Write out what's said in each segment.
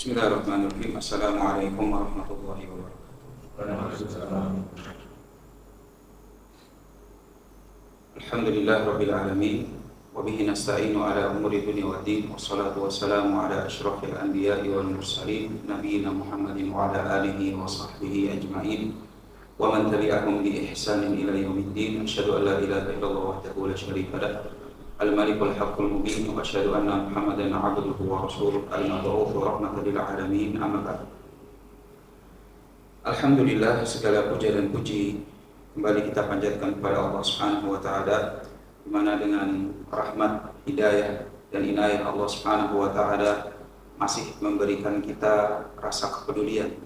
Bismillahirrahmanirrahim. Assalamualaikum warahmatullahi wabarakatuh. Alhamdulillah rabbil alamin wa bihi nasta'inu ala umuri dunya waddin wassalatu wassalamu ala asyrafil anbiya'i wal mursalin nabiyina Muhammadin wa ala alihi wa sahbihi ajma'in wa man tabi'ahum bi ihsanin ila yaumiddin. Asyhadu an la ilaha illallah wahdahu la syarika lah al-malikul haqqul mubin wa asyhadu anna Muhammadan 'abduhu wa rasuluhu al-mab'uts rahmatan lil alamin. Amma ba'd. Alhamdulillah, segala puja dan puji kembali kita panjatkan kepada Allah Subhanahu wa taala, di mana dengan rahmat, hidayah dan inayah Allah Subhanahu wa taala masih memberikan kita rasa kepedulian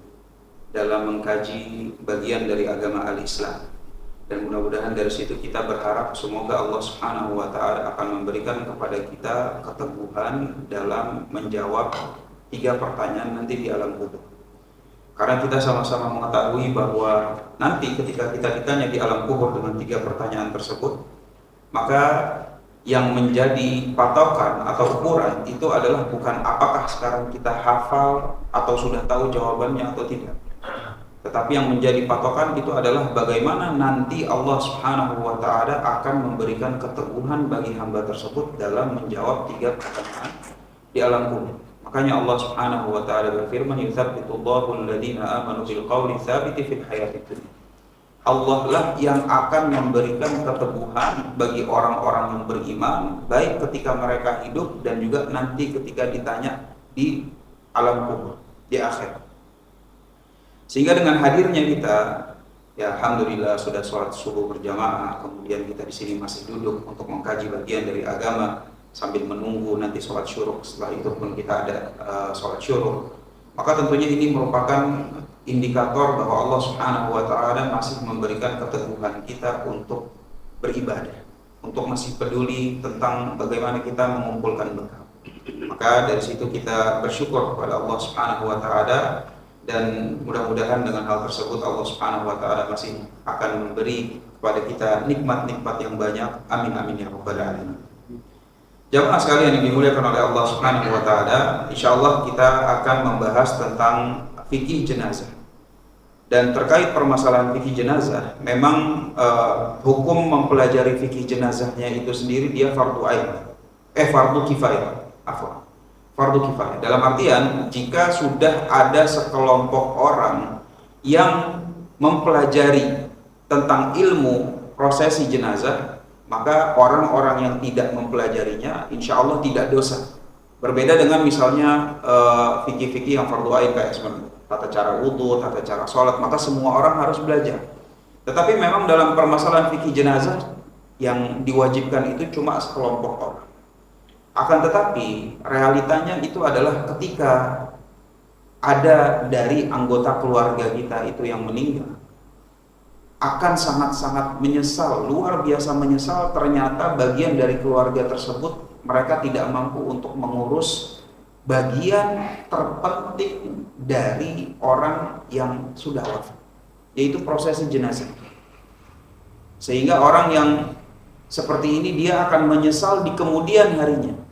dalam mengkaji bagian dari agama al-Islam. Dan mudah-mudahan dari situ kita berharap semoga Allah Subhanahu wa taala akan memberikan kepada kita keteguhan dalam menjawab 3 pertanyaan nanti di alam kubur. Karena kita sama-sama mengetahui bahwa nanti ketika kita ditanya di alam kubur dengan 3 pertanyaan tersebut, maka yang menjadi patokan atau ukuran itu adalah bukan apakah sekarang kita hafal atau sudah tahu jawabannya atau tidak, tetapi yang menjadi patokan itu adalah bagaimana nanti Allah Subhanahu wa taala akan memberikan keteguhan bagi hamba tersebut dalam menjawab 3 pertanyaan di alam kubur. Makanya Allah Subhanahu wa taala berfirman, "Yutsabbitullahu alladziina aamanu bil qawli tsabiti fil hayatid dunya." Allah lah yang akan memberikan keteguhan bagi orang-orang yang beriman, baik ketika mereka hidup dan juga nanti ketika ditanya di alam kubur, di akhirat. Sehingga dengan hadirnya kita, ya alhamdulillah sudah sholat subuh berjamaah, kemudian kita di sini masih duduk untuk mengkaji bagian dari agama sambil menunggu nanti sholat syuruk. Setelah itu pun kita ada sholat syuruk. Maka tentunya ini merupakan indikator bahwa Allah Subhanahu wa taala masih memberikan keteguhan kita untuk beribadah, untuk masih peduli tentang bagaimana kita mengumpulkan bekal. Maka dari situ kita bersyukur kepada Allah Subhanahu wa taala, dan mudah-mudahan dengan hal tersebut Allah Subhanahu wa taala masih akan memberi kepada kita nikmat-nikmat yang banyak. Amin amin ya rabbal alamin. Jamaah sekalian yang dimuliakan oleh Allah Subhanahu wa taala, insyaallah kita akan membahas tentang fikih jenazah. Dan terkait permasalahan fikih jenazah, memang hukum mempelajari fikih jenazahnya itu sendiri dia fardu ain. Fardu kifayah. Afwan. Fardu kifayah. Dalam artian jika sudah ada sekelompok orang yang mempelajari tentang ilmu prosesi jenazah, maka orang-orang yang tidak mempelajarinya insya Allah tidak dosa. Berbeda dengan misalnya fikih-fikih yang fardu ain kayak tata cara wudhu, tata cara sholat, maka semua orang harus belajar. Tetapi memang dalam permasalahan fikih jenazah yang diwajibkan itu cuma sekelompok orang. Akan tetapi realitanya itu adalah ketika ada dari anggota keluarga kita itu yang meninggal, akan sangat-sangat menyesal, luar biasa menyesal ternyata bagian dari keluarga tersebut mereka tidak mampu untuk mengurus bagian terpenting dari orang yang sudah wafat, yaitu prosesi jenazah. Sehingga orang yang seperti ini dia akan menyesal di kemudian harinya.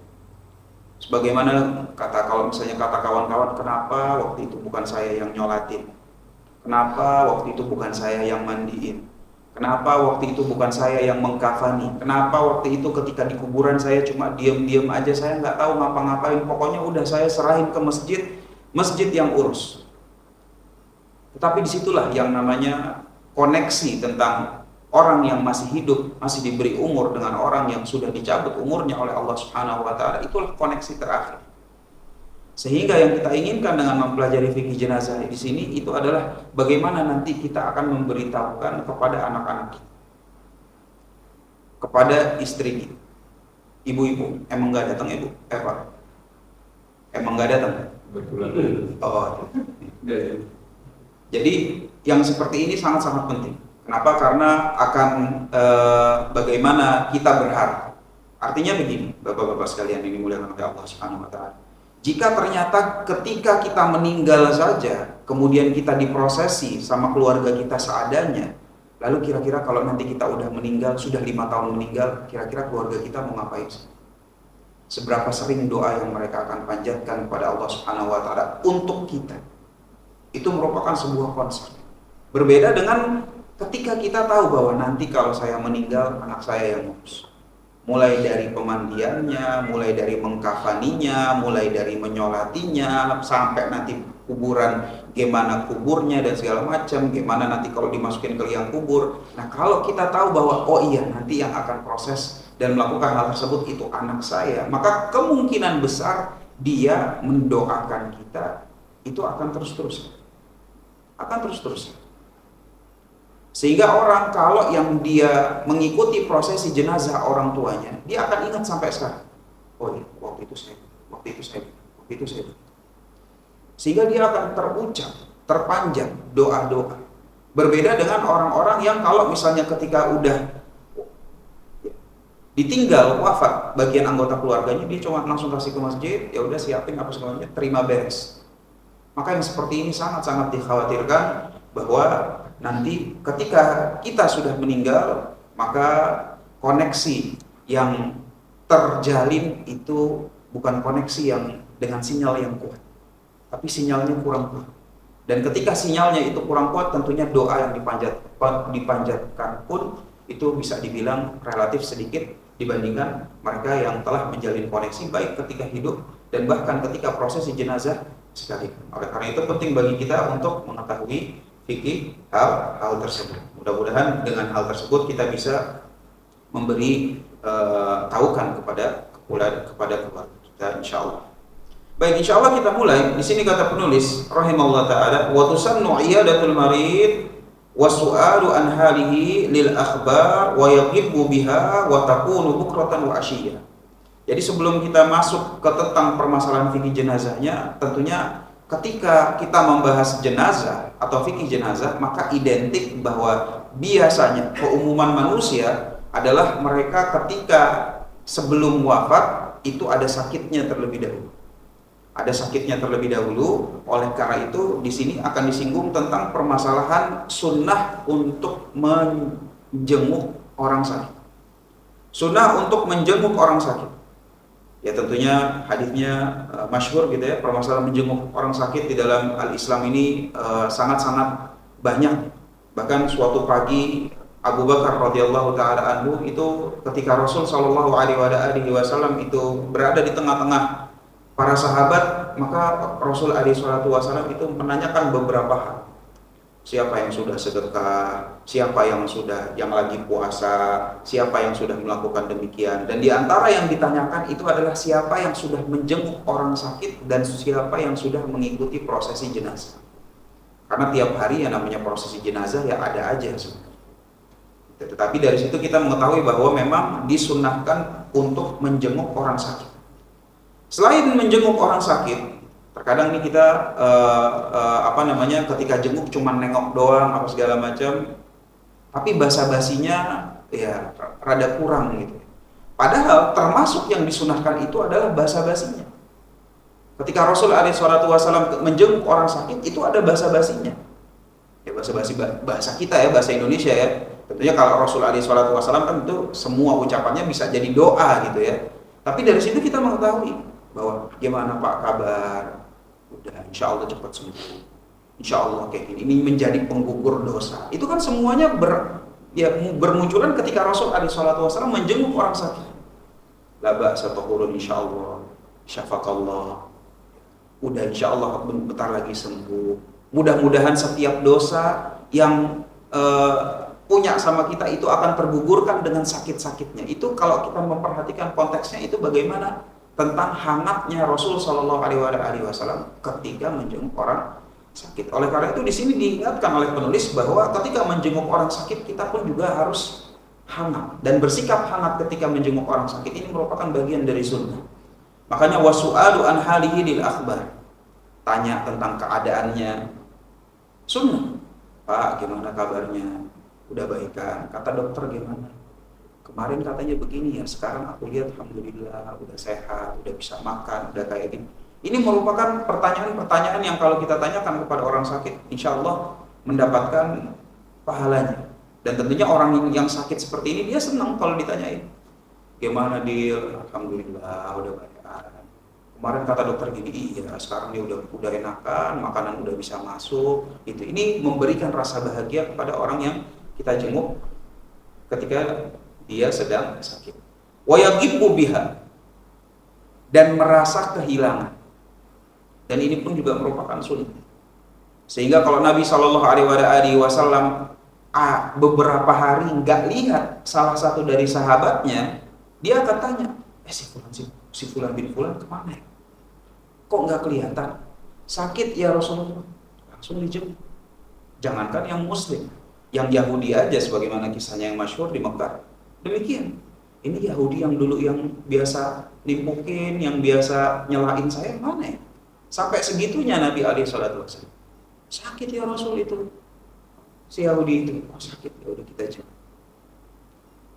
Sebagaimana kalau misalnya kata kawan-kawan, kenapa waktu itu bukan saya yang nyolatin? Kenapa waktu itu bukan saya yang mandiin? Kenapa waktu itu bukan saya yang mengkafani? Kenapa waktu itu ketika di kuburan saya cuma diam-diam aja, saya nggak tahu ngapa-ngapain, pokoknya udah saya serahin ke masjid yang urus. Tetapi disitulah yang namanya koneksi tentang orang yang masih hidup, masih diberi umur dengan orang yang sudah dicabut umurnya oleh Allah Subhanahu wa taala, itulah koneksi terakhir. Sehingga yang kita inginkan dengan mempelajari fikih jenazah di sini itu adalah bagaimana nanti kita akan memberitahukan kepada anak-anak kita, kepada istri kita. Ibu-ibu, emang nggak datang ibu? Pak, emang nggak datang? Oh, jadi yang seperti ini sangat-sangat penting. Kenapa? Karena akan bagaimana kita berharap. Artinya begini, bapak-bapak sekalian yang dimuliakan oleh Allah Subhanahu wa taala. Jika ternyata ketika kita meninggal saja, kemudian kita diprosesi sama keluarga kita seadanya, lalu kira-kira kalau nanti kita udah meninggal, sudah 5 tahun meninggal, kira-kira keluarga kita mau ngapain? seberapa sering doa yang mereka akan panjatkan kepada Allah Subhanahu wa taala untuk kita. Itu merupakan sebuah konsep. Berbeda dengan ketika kita tahu bahwa nanti kalau saya meninggal, anak saya yang ngurus. Mulai dari pemandiannya, mulai dari mengkafaninya, mulai dari menyolatinya, sampai nanti kuburan, gimana kuburnya dan segala macam, gimana nanti kalau dimasukin ke liang kubur. Nah, kalau kita tahu bahwa oh iya nanti yang akan proses dan melakukan hal tersebut itu anak saya, maka kemungkinan besar dia mendoakan kita itu akan terus-terusan. Akan terus-terusan. Sehingga orang kalau yang dia mengikuti prosesi jenazah orang tuanya, dia akan ingat sampai sekarang. Oh iya, waktu itu saya. Sehingga dia akan terucap, terpanjang doa-doa. Berbeda dengan orang-orang yang kalau misalnya ketika udah ditinggal wafat bagian anggota keluarganya, dia cuma langsung kasih ke masjid, ya udah siapin apa segalanya, terima beres. Maka yang seperti ini sangat-sangat dikhawatirkan bahwa nanti ketika kita sudah meninggal, maka koneksi yang terjalin itu bukan koneksi yang dengan sinyal yang kuat, tapi sinyalnya kurang kuat. Dan ketika sinyalnya itu kurang kuat, tentunya doa yang dipanjatkan pun itu bisa dibilang relatif sedikit dibandingkan mereka yang telah menjalin koneksi baik ketika hidup dan bahkan ketika prosesi jenazah sekali. Oleh karena itu penting bagi kita untuk mengetahui fikih hal tersebut. Mudah-mudahan dengan hal tersebut kita bisa memberi taukan kepada keluarga kita, insyaallah. Baik, insyaallah kita mulai. Di sini kata penulis rahimahullah taala, wa tusannu iyadatul marid wa su'alu an halihi lil akhbar wa yaqibu biha wa takunu bukratan wa asyiyah. Jadi sebelum kita masuk ke tentang permasalahan fikih jenazahnya, tentunya ketika kita membahas jenazah atau fikih jenazah, maka identik bahwa biasanya keumuman manusia adalah mereka ketika sebelum wafat itu ada sakitnya terlebih dahulu. Ada sakitnya terlebih dahulu. Oleh karena itu di sini akan disinggung tentang permasalahan sunnah untuk menjenguk orang sakit. Sunnah untuk menjenguk orang sakit. Ya tentunya hadisnya masyhur gitu ya, permasalahan menjenguk orang sakit di dalam al-Islam ini sangat-sangat banyak. Bahkan suatu pagi Abu Bakar radhiyallahu taala anhu itu ketika Rasul sallallahu alaihi wasallam itu berada di tengah-tengah para sahabat, maka Rasul alaihi wasallam itu menanyakan beberapa hal. Siapa yang sudah sedekah, siapa yang lagi puasa, siapa yang sudah melakukan demikian. Dan di antara yang ditanyakan itu adalah siapa yang sudah menjenguk orang sakit dan siapa yang sudah mengikuti prosesi jenazah. Karena tiap hari yang namanya prosesi jenazah ya ada aja sebenarnya. Tetapi dari situ kita mengetahui bahwa memang disunnahkan untuk menjenguk orang sakit. Selain menjenguk orang sakit, terkadang nih kita ketika jenguk cuma nengok doang apa segala macam, tapi basa-basinya ya rada kurang gitu. Padahal termasuk yang disunahkan itu adalah basa-basinya. Ketika Rasul alaihi wasallam menjenguk orang sakit itu ada basa-basinya. Ya basa-basi bahasa kita ya, bahasa Indonesia ya. Tentunya kalau Rasul alaihi wasallam kan itu semua ucapannya bisa jadi doa gitu ya. Tapi dari situ kita mengetahui bahwa gimana Pak kabar? Udah insya Allah cepat sembuh, insya Allah kayak gini. Ini menjadi penggugur dosa. Itu kan semuanya bermunculan ketika Rasul alaihi wasallam menjenguk orang sakit. La ba'sa tahurun insya Allah, syafaqallah. Udah insya Allah bentar lagi sembuh. Mudah-mudahan setiap dosa yang punya sama kita itu akan tergugurkan dengan sakit-sakitnya. Itu kalau kita memperhatikan konteksnya itu bagaimana tentang hangatnya Rasul Shallallahu Alaihi Wasallam ketika menjenguk orang sakit. Oleh karena itu di sini diingatkan oleh penulis bahwa ketika menjenguk orang sakit kita pun juga harus hangat dan bersikap hangat ketika menjenguk orang sakit. Ini merupakan bagian dari sunnah. Makanya wasu'alu an halihi lil akhbar, tanya tentang keadaannya, sunnah. Pak gimana kabarnya? Udah baikan? Kata dokter gimana? Kemarin katanya begini ya, sekarang aku lihat alhamdulillah udah sehat, udah bisa makan, udah kayak gini. Ini merupakan pertanyaan-pertanyaan yang kalau kita tanyakan kepada orang sakit, insya Allah mendapatkan pahalanya. Dan tentunya orang yang sakit seperti ini dia senang kalau ditanyain. Gimana Dil? Alhamdulillah udah baik. Kemarin kata dokter gini, iya sekarang dia udah enakan, makanan udah bisa masuk. Gitu. Ini memberikan rasa bahagia kepada orang yang kita jenguk ketika dia sedang sakit. Wa yaghibbu biha, dan merasa kehilangan. Dan ini pun juga merupakan sunnah. Sehingga kalau Nabi Shallallahu Alaihi Wasallam beberapa hari nggak lihat salah satu dari sahabatnya, dia akan tanya, si Fulan bin Fulan kemana? Kok nggak kelihatan? Sakit ya Rasulullah. Langsung dijemput. Jangankan yang Muslim, yang Yahudi aja, sebagaimana kisahnya yang masyhur di Mekah. Demikian. Ini Yahudi yang dulu yang biasa nimpukin, yang biasa nyelain saya, mana ya? Sampai segitunya Nabi SAW. Sakit ya Rasul itu. Si Yahudi itu, sakit, ya udah kita jemput.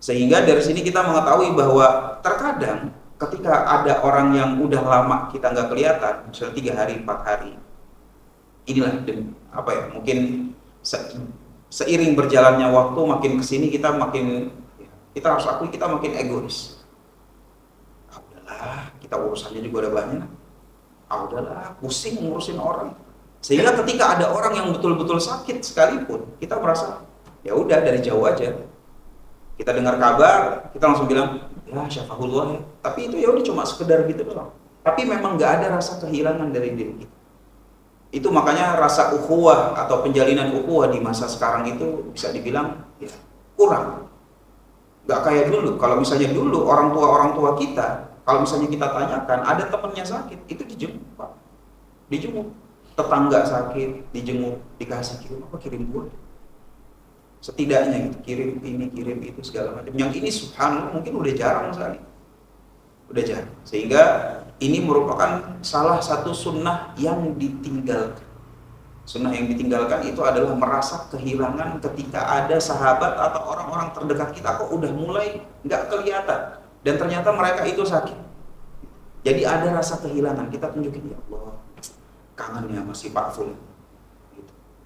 Sehingga dari sini kita mengetahui bahwa terkadang ketika ada orang yang udah lama kita nggak kelihatan, misalnya 3 hari, 4 hari, inilah mungkin seiring berjalannya waktu makin kesini kita harus akui kita makin egois. Udahlah, kita urusannya juga udah banyak. Udahlah, pusing ngurusin orang. Sehingga ketika ada orang yang betul-betul sakit sekalipun, kita merasa ya udah dari jauh aja. Kita dengar kabar, kita langsung bilang, ya syafahullah ya. Tapi itu ya udah cuma sekedar gitu doang. Tapi memang nggak ada rasa kehilangan dari diri kita. Itu makanya rasa ukhuwah atau penjalinan ukhuwah di masa sekarang itu bisa dibilang ya kurang. Nggak kayak dulu. Kalau misalnya dulu orang tua kita, kalau misalnya kita tanyakan ada temannya sakit, itu dijenguk, Pak. Dijenguk. Tetangga sakit, dijenguk, dikasih kirim buah. Setidaknya gitu, kirim ini, kirim itu, segala macam. Yang ini subhanallah mungkin udah jarang sekali. Udah jarang. Sehingga ini merupakan salah satu sunnah yang ditinggalkan. Sunnah yang ditinggalkan itu adalah merasa kehilangan ketika ada sahabat atau orang-orang terdekat kita kok udah mulai nggak kelihatan. Dan ternyata mereka itu sakit. Jadi ada rasa kehilangan. Kita tunjukin, ya Allah, kangen ya masih Pak Ful.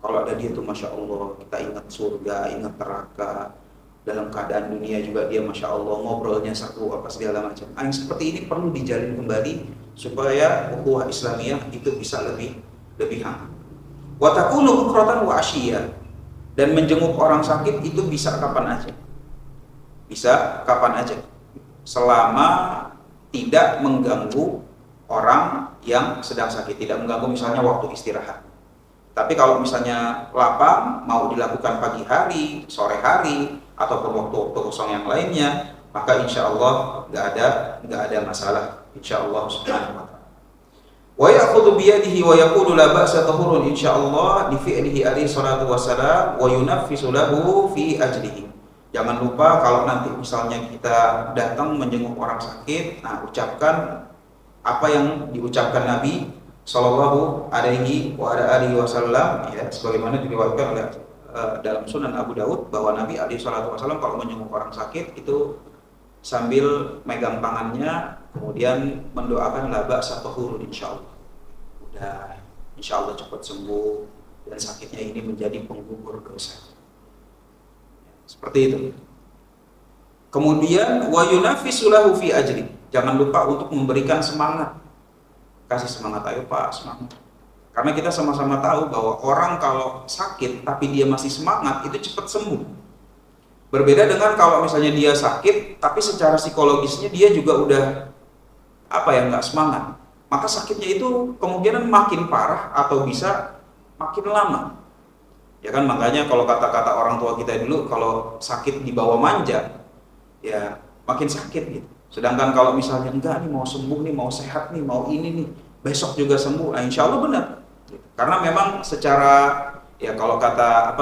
Kalau ada dia tuh Masya Allah, kita ingat surga, ingat neraka. Dalam keadaan dunia juga dia Masya Allah, ngobrolnya seru, apa segala macam. Yang seperti ini perlu dijalin kembali supaya ukhuwah Islamiyah itu bisa lebih hangat. Wa takunu bukratan wa asyiyah, dan menjenguk orang sakit itu bisa kapan aja. Bisa kapan aja. Selama tidak mengganggu orang yang sedang sakit, tidak mengganggu misalnya waktu istirahat. Tapi kalau misalnya lapang, mau dilakukan pagi hari, sore hari, ataupun waktu-waktu kosong yang lainnya, maka insya Allah nggak ada masalah, insya Allah subhanahu wa ta'ala. Wa ya'khudhu biyadihi wa yaqulu la ba'sa tahurun insya Allah di fi'lihi alaihi salatu wassalam wa yunaffisu lahu fi ajlihi. Jangan lupa kalau nanti misalnya kita datang menjenguk orang sakit, nah ucapkan apa yang diucapkan Nabi Sallallahu Alaihi Wasallam, ya, sebagaimana diriwayatkan oleh dalam Sunan Abu Daud bahwa Nabi Alaihi Wasallam kalau menjenguk orang sakit itu sambil megang tangannya kemudian mendoakan la ba'sa tahurun insyaallah. Udah insyaallah cepat sembuh dan sakitnya ini menjadi penggugur dosa. Seperti itu. Kemudian wa yunafisu lahu fi ajri. Jangan lupa untuk memberikan semangat. Kasih semangat, ayo Pak, semangat. Karena kita sama-sama tahu bahwa orang kalau sakit tapi dia masih semangat itu cepat sembuh. Berbeda dengan kalau misalnya dia sakit tapi secara psikologisnya dia juga udah nggak semangat. Maka sakitnya itu kemungkinan makin parah atau bisa makin lama. Ya kan, makanya kalau kata-kata orang tua kita dulu, kalau sakit dibawa manja, ya makin sakit gitu. Sedangkan kalau misalnya enggak nih, mau sembuh nih, mau sehat nih, mau ini nih, besok juga sembuh, nah insya Allah benar. Karena memang secara, ya kalau kata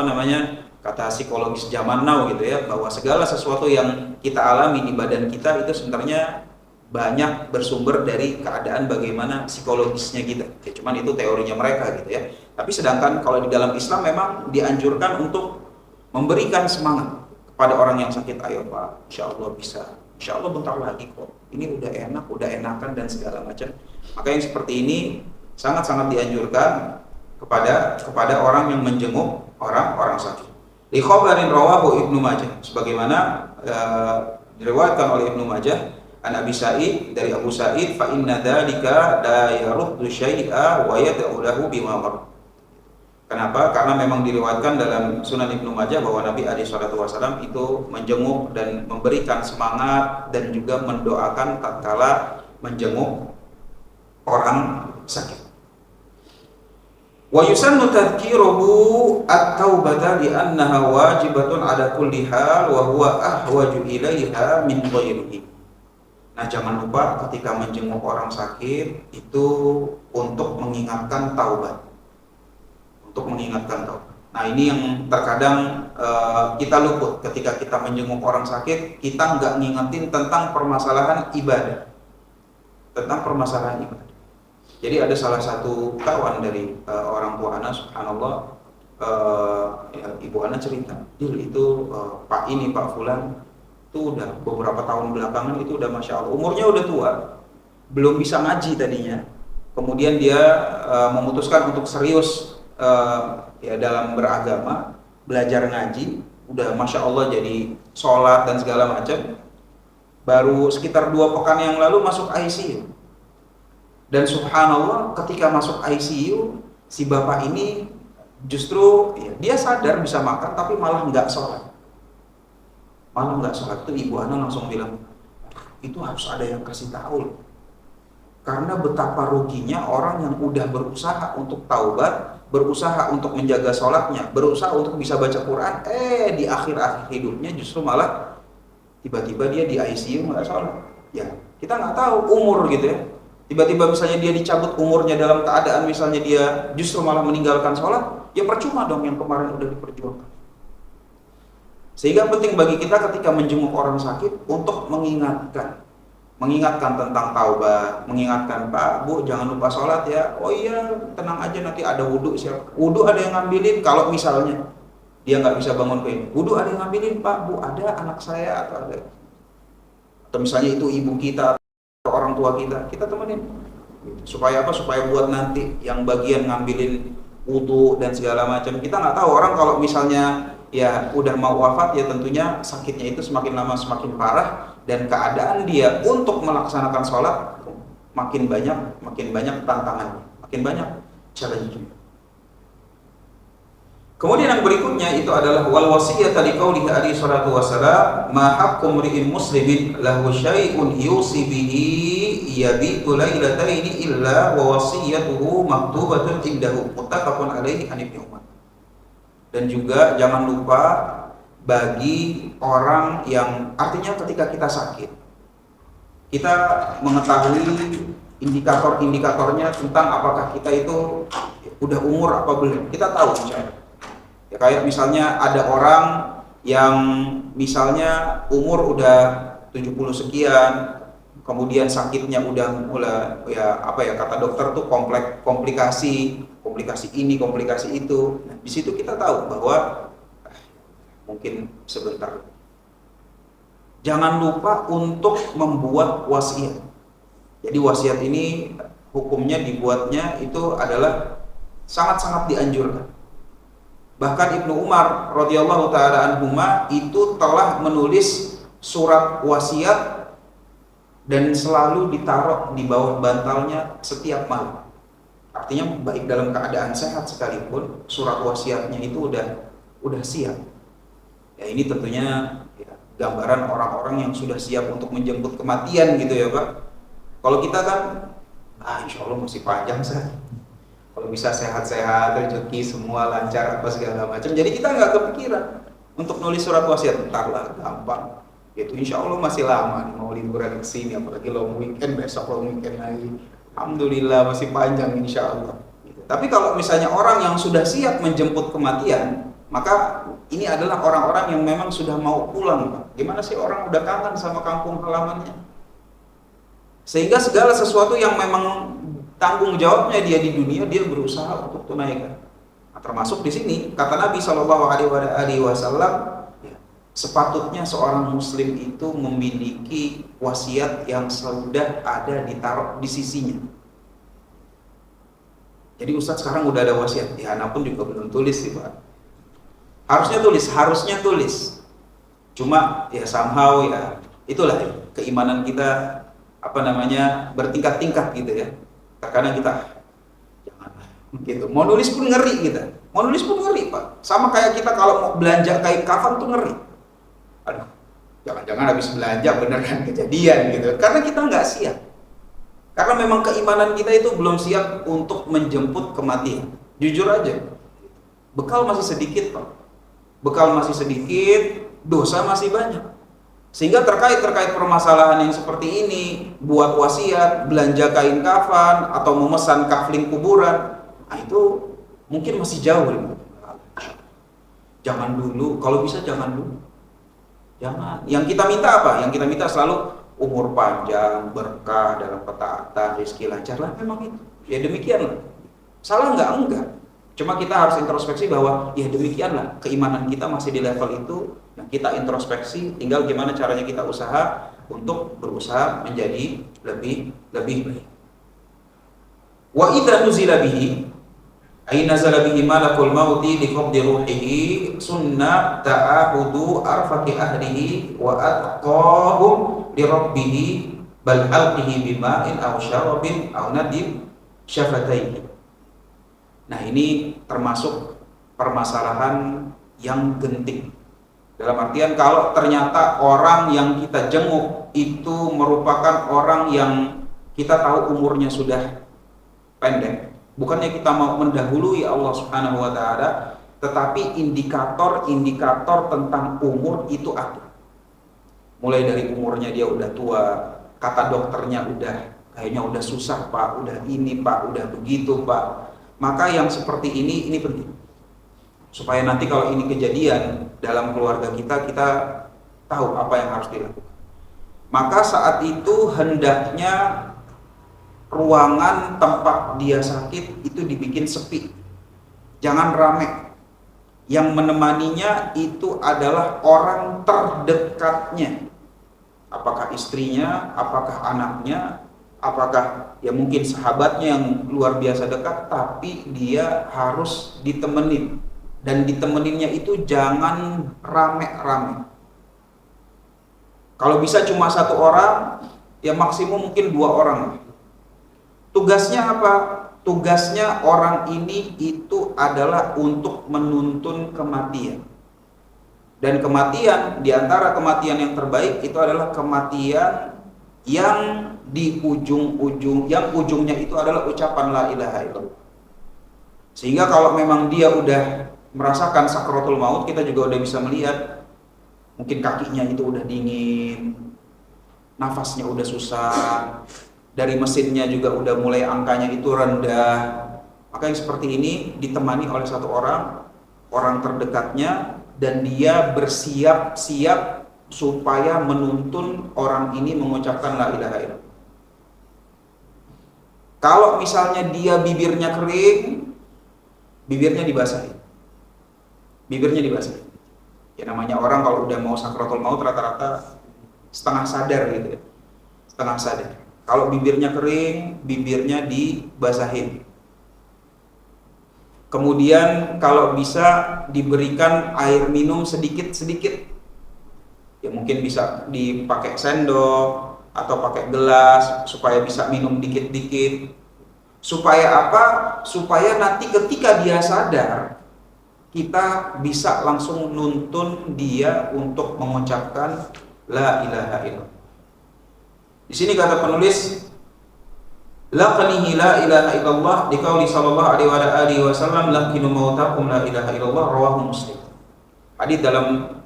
kata psikologis zaman now gitu ya, bahwa segala sesuatu yang kita alami di badan kita itu sebenarnya banyak bersumber dari keadaan bagaimana psikologisnya kita. Ya, cuman itu teorinya mereka gitu ya. Tapi sedangkan kalau di dalam Islam memang dianjurkan untuk memberikan semangat kepada orang yang sakit. Ayo Pak, insya Allah bisa. Insya Allah bentar lagi kok. Ini udah enak, udah enakan dan segala macam. Maka yang seperti ini sangat-sangat dianjurkan kepada orang yang menjenguk orang sakit. Li khabarin rawahu Ibnu Majah, sebagaimana Diriwayatkan oleh Ibnu Majah an Abi Sa'id dari Abu Sa'id, fa inna dzalika la yaruddu syai'a wa yad'u lahu bima mar. Kenapa? Karena memang diriwayatkan dalam Sunan Ibnu Majah bahwa Nabi alaihi salatu wasallam itu menjenguk dan memberikan semangat dan juga mendoakan tatkala menjenguk orang sakit. Wa yusannu tadhkiruhu at-taubata li annaha wajibatun ala kulli hal wa huwa ahwaju ilaiha min ghairihi. Nah, jangan lupa ketika menjenguk orang sakit itu untuk mengingatkan taubat. Untuk mengingatkan taubat. Nah, ini yang terkadang kita luput ketika kita menjenguk orang sakit, kita nggak ngingetin tentang permasalahan ibadah. Tentang permasalahan ibadah. Jadi ada salah satu kawan dari orang tua Ana, subhanallah, ibu Ana cerita, itu Pak Fulan itu udah beberapa tahun belakangan itu udah masya Allah, umurnya udah tua, belum bisa ngaji tadinya, kemudian dia memutuskan untuk serius ya dalam beragama, belajar ngaji, udah masya Allah jadi sholat dan segala macam. Baru sekitar 2 pekan yang lalu masuk ICU. Dan subhanallah ketika masuk ICU, si bapak ini justru ya, dia sadar bisa makan tapi malah nggak sholat. Malah nggak sholat. Itu ibu Ana langsung bilang, itu harus ada yang kasih tahu. Karena betapa ruginya orang yang udah berusaha untuk taubat, berusaha untuk menjaga sholatnya, berusaha untuk bisa baca Quran, di akhir-akhir hidupnya justru malah tiba-tiba dia di ICU nggak sholat. Ya, kita nggak tahu umur gitu ya. Tiba-tiba misalnya dia dicabut umurnya dalam keadaan misalnya dia justru malah meninggalkan sholat, ya percuma dong yang kemarin udah diperjuangkan. Sehingga penting bagi kita ketika menjenguk orang sakit untuk mengingatkan tentang taubat, mengingatkan, Pak, Bu, jangan lupa sholat ya. Oh iya, tenang aja nanti ada wudhu siapa. Wudhu ada yang ngambilin, kalau misalnya dia nggak bisa bangun ke wudhu ada yang ngambilin, Pak, Bu, ada anak saya atau misalnya itu ibu kita atau orang tua kita temenin. Supaya apa? Supaya buat nanti yang bagian ngambilin wudhu dan segala macam. Kita nggak tahu orang kalau misalnya ya udah mau wafat, ya tentunya sakitnya itu semakin lama semakin parah dan keadaan dia untuk melaksanakan sholat makin banyak tantangan, makin banyak challenge. Kemudian yang berikutnya itu adalah wal wasiyata liqaulihi alaihi salatu wasalam, ma haqqu mri'in muslimin lahu syai'un yusi bihi yabitu lailataini illa wa wasiyatuhu maktubatun indahu, muttafaqun alaihi an Ibnu Umar. Dan juga jangan lupa bagi orang yang artinya ketika kita sakit, kita mengetahui indikator-indikatornya tentang apakah kita itu udah umur apa belum. Kita tahu misalnya. Ya, kayak misalnya ada orang yang misalnya umur udah 70 sekian, kemudian sakitnya udah mulai ya apa ya kata dokter tuh komplikasi ini, komplikasi itu. Nah, di situ kita tahu bahwa mungkin sebentar. Jangan lupa untuk membuat wasiat. Jadi wasiat ini hukumnya dibuatnya itu adalah sangat-sangat dianjurkan. Bahkan Ibnu Umar radhiyallahu taala anhuma itu telah menulis surat wasiat dan selalu ditaruh di bawah bantalnya setiap malam. Artinya baik dalam keadaan sehat sekalipun surat wasiatnya itu udah siap. Ya ini tentunya ya, gambaran orang-orang yang sudah siap untuk menjemput kematian gitu ya Pak. Kalau kita kan, insya Allah masih panjang sih. Kalau bisa sehat-sehat, rezeki semua lancar apa segala macam. Jadi kita nggak kepikiran untuk nulis surat wasiat, entarlah gampang. Gitu insya Allah masih lama nih, mau liburan ke sini, apalagi long weekend, besok long weekend lagi. Alhamdulillah masih panjang insya Allah. Gitu. Tapi kalau misalnya orang yang sudah siap menjemput kematian, maka ini adalah orang-orang yang memang sudah mau pulang, Pak. Gimana sih orang udah kangen sama kampung halamannya? Sehingga segala sesuatu yang memang tanggung jawabnya dia di dunia, dia berusaha untuk tunaikan. Nah, termasuk di sini kata Nabi Shallallahu Alaihi Wasallam, sepatutnya seorang Muslim itu memiliki wasiat yang sudah ada ditaruh di sisinya. Jadi Ustadz sekarang udah ada wasiat, ya anak pun juga belum tulis sih Pak. Harusnya tulis. Cuma ya somehow Itulah keimanan kita bertingkat-tingkat gitu ya. Terkadang kita janganlah gitu. Mau nulis pun ngeri kita. Mau nulis pun ngeri, Pak. Sama kayak kita kalau mau belanja kain kafan tuh ngeri. Aduh, jangan-jangan habis belanja beneran kejadian gitu. Karena kita nggak siap. Karena memang keimanan kita itu belum siap untuk menjemput kematian. Jujur aja. Bekal masih sedikit, Pak. Bekal masih sedikit, dosa masih banyak. Sehingga terkait permasalahan yang seperti ini, buat wasiat, belanja kain kafan, atau memesan kafling kuburan, nah itu mungkin masih jauh. Jangan dulu, kalau bisa jangan dulu. Jangan. Yang kita minta apa? Yang kita minta selalu umur panjang, berkah dalam ketaatan, rezeki lancar lah, memang itu. Ya demikianlah. Salah enggak? Enggak. Cuma kita harus introspeksi bahwa ya demikianlah, keimanan kita masih di level itu. Nah, kita introspeksi, tinggal gimana caranya kita usaha untuk berusaha menjadi lebih baik. Wa idza nuzila bihi ay nazala bihi malakul mauti li qabdi ruhihi sunna ta'ahudu arfaqi ahlihi wa atqahum li rabbih bal halqihi bima'in aw syarabin aw nadim syafataihi. Nah, ini termasuk permasalahan yang genting. Dalam artian kalau ternyata orang yang kita jenguk itu merupakan orang yang kita tahu umurnya sudah pendek, bukannya kita mau mendahului Allah Subhanahu wa taala, tetapi indikator-indikator tentang umur itu ada. Mulai dari umurnya dia udah tua, kata dokternya kayaknya udah susah, Pak, udah ini, Pak, udah begitu, Pak. Maka yang seperti ini penting. Supaya nanti kalau ini kejadian dalam keluarga kita tahu apa yang harus dilakukan. Maka saat itu hendaknya ruangan tempat dia sakit itu dibikin sepi. Jangan rame. Yang menemaninya itu adalah orang terdekatnya. Apakah istrinya, apakah anaknya, apakah ya mungkin sahabatnya yang luar biasa dekat, tapi dia harus ditemenin. Dan ditemeninnya itu jangan rame-rame. Kalau bisa cuma satu orang, ya maksimum mungkin 2 orang. Tugasnya apa? Tugasnya orang ini itu adalah untuk menuntun kematian. Dan kematian, diantara kematian yang terbaik itu adalah kematian yang di ujungnya itu adalah ucapan la ilaha illallah. Sehingga kalau memang dia udah merasakan sakratul maut, kita juga udah bisa melihat mungkin kakinya itu udah dingin, nafasnya udah susah, dari mesinnya juga udah mulai angkanya itu rendah. Maka yang seperti ini ditemani oleh satu orang terdekatnya, dan dia bersiap-siap supaya menuntun orang ini mengucapkan la ilaha illallah. Kalau misalnya dia bibirnya kering, bibirnya dibasahi. Ya namanya orang kalau udah mau sakratul maut rata-rata setengah sadar gitu ya. Setengah sadar. Kalau bibirnya kering, bibirnya dibasahin. Kemudian kalau bisa diberikan air minum sedikit-sedikit. Ya mungkin bisa dipakai sendok atau pakai gelas supaya bisa minum dikit-dikit. Supaya apa? Supaya nanti ketika dia sadar, kita bisa langsung nuntun dia untuk mengucapkan la ilaha illallah. Di sini kata penulis, laqanihi la ilaha illallah diqauli sallallahu alaihi wasallam laqinu mautakum la ilaha illallah, rawahu Muslim. Hadis dalam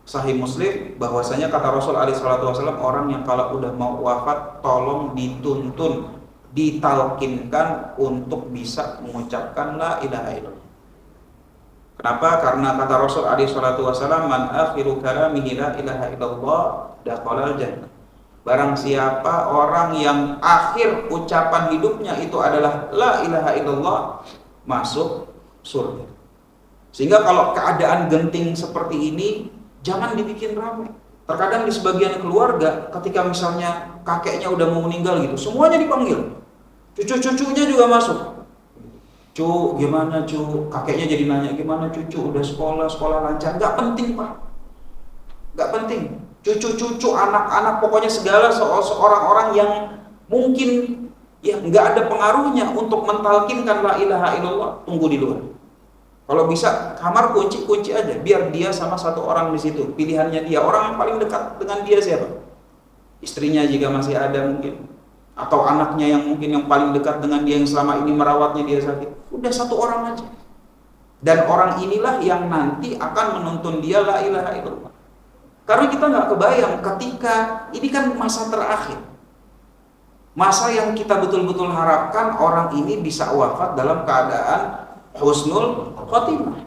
Sahih Muslim bahwasanya kata Rasul alaihi salatu wasallam, orang yang kalau udah mau wafat tolong dituntun, ditalkinkan untuk bisa mengucapkan la ilaha illallah. Kenapa? Karena kata Rasul alaihi salatu wasallam, man akhiru kalamihi la ilaha illallah dakhalal jannah. Barang siapa orang yang akhir ucapan hidupnya itu adalah la ilaha illallah, masuk surga. Sehingga kalau keadaan genting seperti ini jangan dibikin ramai. Terkadang di sebagian keluarga ketika misalnya kakeknya udah mau meninggal gitu, semuanya dipanggil. Cucu-cucunya juga masuk. Cu, gimana cu? Kakeknya jadi nanya, gimana cucu? Udah sekolah lancar? Gak penting, Pak. Gak penting. cucu-cucu, anak-anak, pokoknya segala seorang orang yang mungkin ya nggak ada pengaruhnya untuk mentalkinkan la ilaha illallah, tunggu di luar. Kalau bisa kamar kunci aja, biar dia sama satu orang di situ. Pilihannya dia, orang yang paling dekat dengan dia siapa? Istrinya jika masih ada mungkin, atau anaknya yang mungkin yang paling dekat dengan dia yang selama ini merawatnya dia sakit. Udah satu orang aja. Dan orang inilah yang nanti akan menuntun dia la ilaha illallah. Karena kita nggak kebayang ketika ini kan masa terakhir. Masa yang kita betul-betul harapkan orang ini bisa wafat dalam keadaan husnul khotimah.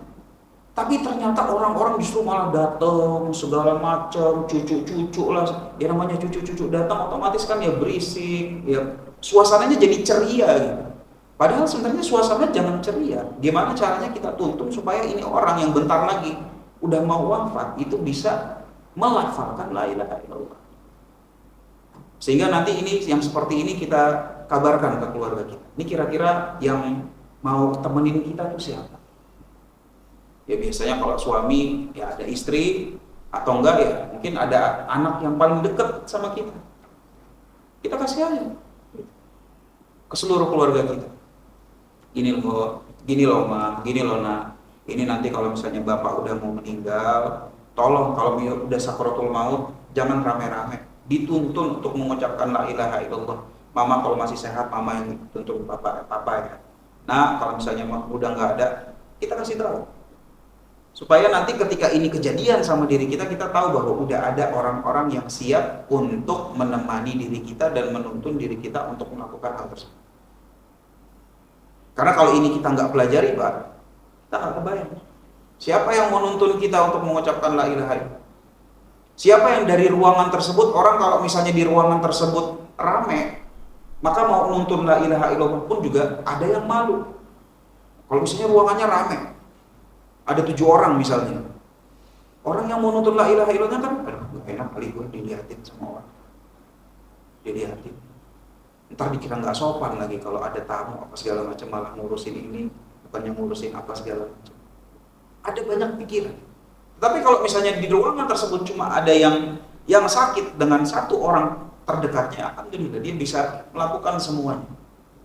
Tapi ternyata orang-orang justru malah datang segala macam, cucu-cucu lah. Ya namanya cucu-cucu datang otomatis kan ya berisik, ya suasananya jadi ceria gitu. Padahal sebenarnya suasana jangan ceria. Gimana caranya kita tuntun supaya ini orang yang bentar lagi udah mau wafat itu bisa melafalkan la ilaha illallah. Sehingga nanti ini yang seperti ini kita kabarkan ke keluarga kita. Ini kira-kira yang mau temenin kita itu siapa? Ya biasanya kalau suami ya ada istri, atau enggak ya mungkin ada anak yang paling dekat sama kita. Kita kasih aja ke seluruh keluarga kita. Gini loh ma, gini loh nak. Ini nanti kalau misalnya bapak udah mau meninggal, tolong kalau udah sakaratul maut jangan rame-rame. Dituntun untuk mengucapkan la ilaha illallah. Mama kalau masih sehat, mama yang tuntun papa ya. Nah, kalau misalnya udah nggak ada, kita kasih tahu. Supaya nanti ketika ini kejadian sama diri kita, kita tahu bahwa udah ada orang-orang yang siap untuk menemani diri kita dan menuntun diri kita untuk melakukan hal tersebut. Karena kalau ini kita nggak pelajari, Pak, kita nggak kebayang. Siapa yang menuntun kita untuk mengucapkan la ilaha illallah? Siapa yang dari ruangan tersebut, orang kalau misalnya di ruangan tersebut rame, maka mau nuntun la ilaha illallah pun juga ada yang malu. Kalau misalnya ruangannya rame, ada 7 orang misalnya, orang yang mau nuntun la ilaha illallah kan, aduh enak kali gue dilihatin sama orang, dilihatin. Ntar dikira nggak sopan lagi kalau ada tamu apa segala macam, malah ngurusin ini, bukannya ngurusin apa segala macam. Ada banyak pikiran. Tapi kalau misalnya di ruangan tersebut cuma ada yang sakit dengan satu orang terdekatnya, alhamdulillah dia bisa melakukan semuanya.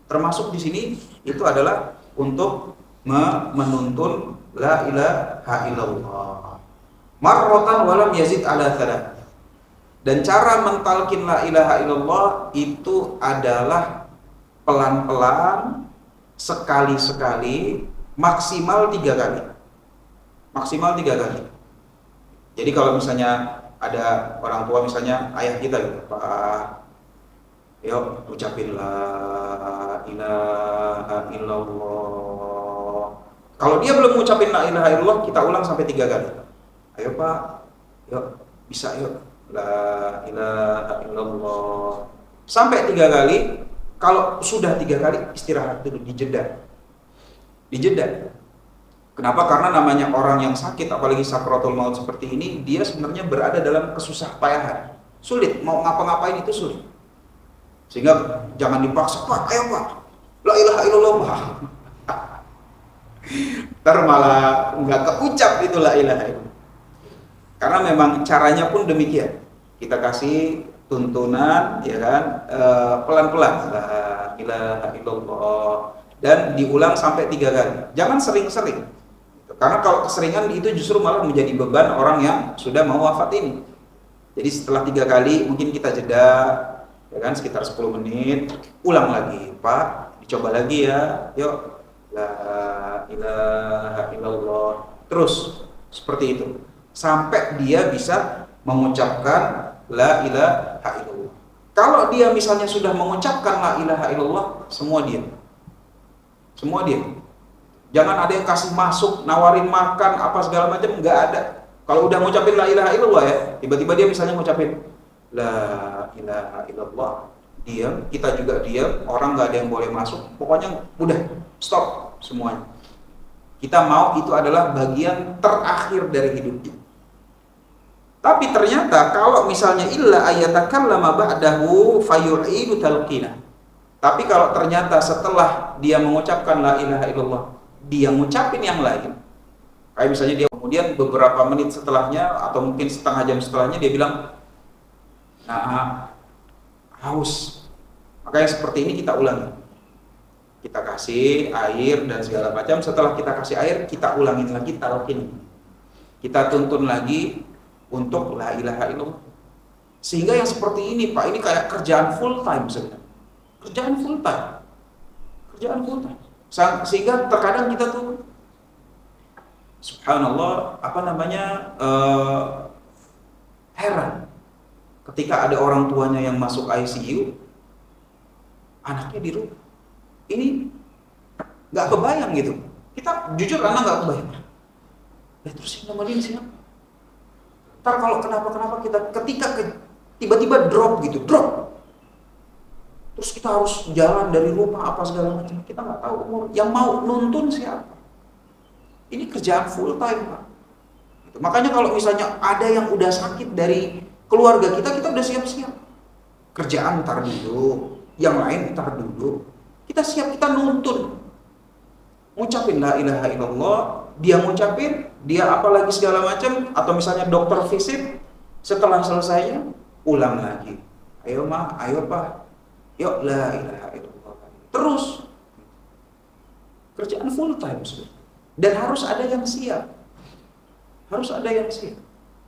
Termasuk di sini itu adalah untuk menuntun la ilaha illallah. Marratan walam yazid ala thalath. Dan cara mentalkin la ilaha illallah itu adalah pelan-pelan, sekali-sekali, maksimal 3 kali. Maksimal 3 kali. Jadi kalau misalnya ada orang tua, misalnya ayah kita gitu, Pak, yuk ucapin la ilaha illallah. Kalau dia belum ucapin la ilaha illallah, kita ulang sampai 3 kali. Ayo Pak, yuk bisa yuk la ilaha illallah. Sampai 3 kali. Kalau sudah 3 kali, istirahat dulu, dijeda. Kenapa? Karena namanya orang yang sakit, apalagi sakaratul maut seperti ini, dia sebenarnya berada dalam kesusah payahan. Sulit, mau ngapa-ngapain itu sulit. Sehingga jangan dipaksa, Pak, ayo Pak, la ilaha illallah Pak. Ntar malah nggak keucap itu la ilaha illallah. Karena memang caranya pun demikian. Kita kasih tuntunan, ya kan, pelan-pelan, la ilaha illallah. Dan diulang sampai 3 kali. Jangan sering-sering. Karena kalau keseringan itu justru malah menjadi beban orang yang sudah mau wafat ini. Jadi setelah 3 kali mungkin kita jeda, ya kan, sekitar 10 menit, ulang lagi, Pak, dicoba lagi ya, yuk, la ilaha illallah, terus seperti itu, sampai dia bisa mengucapkan la ilaha illallah. Kalau dia misalnya sudah mengucapkan la ilaha illallah, semua diam. Jangan ada yang kasih masuk, nawarin makan, apa segala macam, nggak ada. Kalau udah ngucapin la ilaha illallah ya, tiba-tiba dia misalnya ngucapin la ilaha illallah, diam, kita juga diam, orang nggak ada yang boleh masuk, pokoknya udah stop semuanya. Kita mau itu adalah bagian terakhir dari hidupnya. Tapi ternyata kalau misalnya illa ayatakallama ba'dahu fayu'idu talqina. Tapi kalau ternyata setelah dia mengucapkan la ilaha illallah, dia ngucapin yang lain, kayak misalnya dia kemudian beberapa menit setelahnya atau mungkin setengah jam setelahnya dia bilang haus. Maka yang seperti ini kita ulangi. Kita kasih air dan segala macam. Setelah kita kasih air, kita ulangin lagi talqin. Kita tuntun lagi untuk la ilaha illallah. Sehingga yang seperti ini, Pak, ini kayak kerjaan full time sebenarnya. Kerjaan full time. Sehingga terkadang kita tuh subhanallah, heran ketika ada orang tuanya yang masuk ICU, anaknya di rumah. Ini nggak kebayang gitu. Kita jujur anak nggak kebayang. Ya terus yang nemenin siapa? Ntar kalau kenapa kita ketika tiba-tiba drop. Terus kita harus jalan dari rumah apa segala macam. Kita nggak tahu umur yang mau nuntun siapa. Ini kerjaan full time, Pak. Gitu. Makanya kalau misalnya ada yang udah sakit dari keluarga kita udah siap-siap. Kerjaan ntar dulu, yang lain ntar dulu. Kita siap, kita nuntun. Ngucapin la ilaha illallah, dia ngucapin, dia apalagi segala macam, atau misalnya dokter visit, setelah selesainya, ulang lagi. Ayo ma, ayo pak, yuk la ilaha illallah. Terus, kerjaan full time. Dan harus ada yang siap.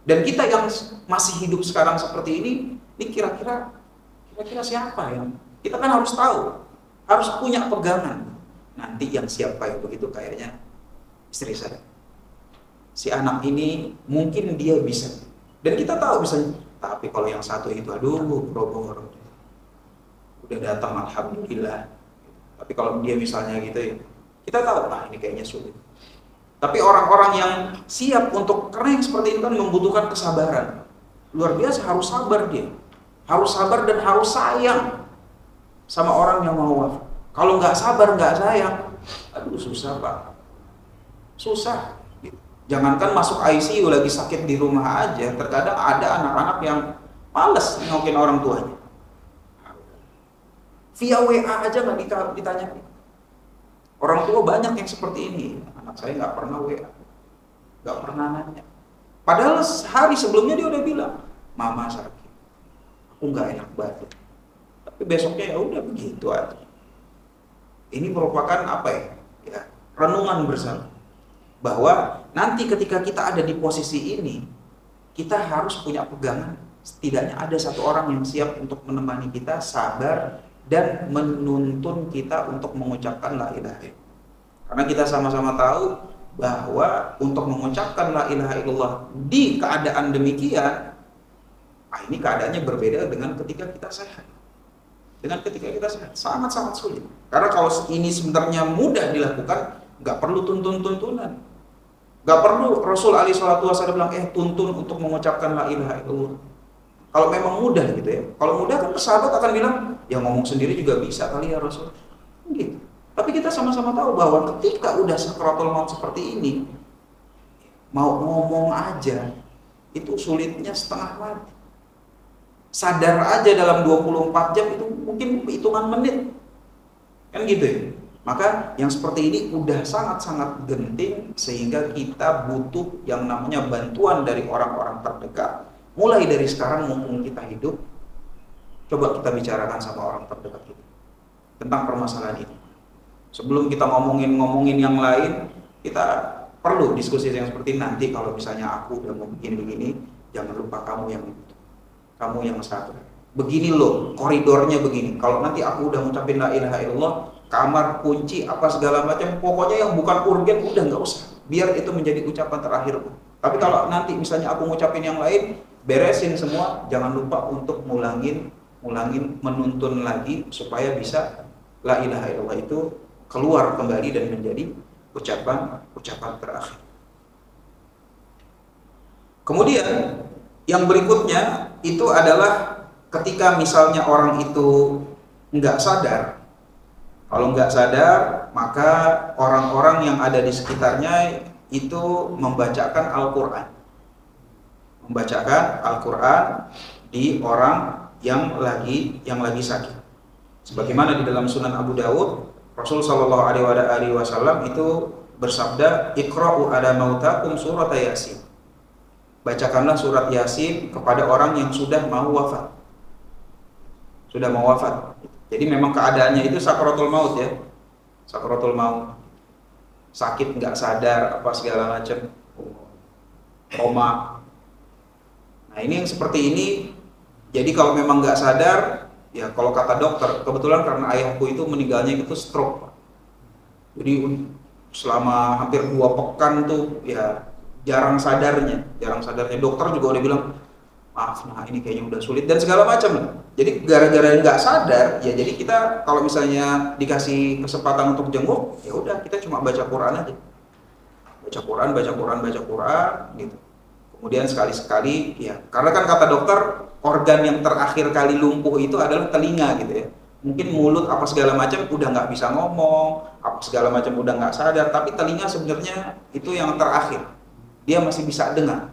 Dan kita yang masih hidup sekarang seperti ini kira-kira siapa yang? Kita kan harus tahu. Harus punya pegangan. Nanti yang siapa yang begitu kayaknya istri saya. Si anak ini mungkin dia bisa. Dan kita tahu bisa. Tapi kalau yang satu itu, aduh, bro. Udah datang alhamdulillah. Tapi kalau dia misalnya gitu ya, kita tahu, ini kayaknya sulit. Tapi orang-orang yang siap untuk, karena yang seperti ini kan membutuhkan kesabaran. Luar biasa, harus sabar dia. Harus sabar dan harus sayang sama orang yang mau wafat. Kalau nggak sabar, nggak sayang, aduh susah Pak. Susah. Jangankan masuk ICU lagi sakit di rumah aja, terkadang ada anak-anak yang males nengokin orang tuanya. Via WA aja nggak ditanya. Orang tua banyak yang seperti ini. Anak saya nggak pernah WA, nggak pernah nanya. Padahal hari sebelumnya dia udah bilang, mama sakit, aku nggak enak badan. Tapi besoknya ya udah begitu aja. Ini merupakan ya, renungan bersama. Bahwa nanti ketika kita ada di posisi ini, kita harus punya pegangan. Setidaknya ada satu orang yang siap untuk menemani kita, sabar, dan menuntun kita untuk mengucapkan la ilaha illallah. Karena kita sama-sama tahu bahwa untuk mengucapkan la ilaha illallah di keadaan demikian, ini keadaannya berbeda dengan ketika kita sehat. Sangat-sangat sulit. Karena kalau ini sebenarnya mudah dilakukan, nggak perlu tuntunan. Nggak perlu Rasul alaihi salatu wasallam bilang, tuntun untuk mengucapkan la ilaha illallah. Kalau memang mudah gitu ya. Kalau mudah kan sahabat akan bilang, ya ngomong sendiri juga bisa kali ya Rasul. Gitu. Tapi kita sama-sama tahu bahwa ketika udah sakratul maut seperti ini, mau ngomong aja, itu sulitnya setengah mati. Sadar aja dalam 24 jam itu mungkin hitungan menit. Kan gitu ya. Maka yang seperti ini udah sangat-sangat genting, sehingga kita butuh yang namanya bantuan dari orang-orang terdekat. Mulai dari sekarang mumpung kita hidup, coba kita bicarakan sama orang terdekat kita tentang permasalahan ini. Sebelum kita ngomongin yang lain, kita perlu diskusi yang seperti nanti. Kalau misalnya aku udah mau begini, jangan lupa kamu yang sabar. Begini loh, koridornya begini. Kalau nanti aku udah ngucapin la ilaha illallah, kamar kunci apa segala macam, pokoknya yang bukan urgen udah nggak usah. Biar itu menjadi ucapan terakhirku. Tapi kalau nanti misalnya aku ngucapin yang lain, beresin semua, jangan lupa untuk ngulangin, menuntun lagi supaya bisa la ilaha illallah itu keluar kembali dan menjadi ucapan terakhir. Kemudian yang berikutnya itu adalah ketika misalnya orang itu nggak sadar. Kalau nggak sadar, maka orang-orang yang ada di sekitarnya itu membacakan Al-Quran. Di orang yang lagi sakit. Sebagaimana di dalam Sunan Abu Dawud, Rasul Shallallahu Alaihi Wasallam itu bersabda, Iqra'u ala mautakum surat Yasin. Bacakanlah surat Yasin kepada orang yang sudah mau wafat. sudah mau wafat. Jadi memang keadaannya itu sakaratul maut ya, sakaratul maut, sakit nggak sadar apa segala macam, koma. Nah ini yang seperti ini. Jadi kalau memang nggak sadar, ya kalau kata dokter, kebetulan karena ayahku itu meninggalnya itu stroke. Jadi selama hampir 2 pekan tuh ya jarang sadarnya. Dokter juga udah bilang, maaf, nah ini kayaknya udah sulit dan segala macam. Jadi gara-gara nggak sadar, ya jadi kita kalau misalnya dikasih kesempatan untuk jenguk, ya udah kita cuma baca Quran aja, baca Quran, gitu. Kemudian sekali-sekali, ya karena kan kata dokter organ yang terakhir kali lumpuh itu adalah telinga gitu ya. Mungkin mulut apa segala macam udah nggak bisa ngomong, apa segala macam udah nggak sadar, tapi telinga sebenarnya itu yang terakhir. Dia masih bisa dengar,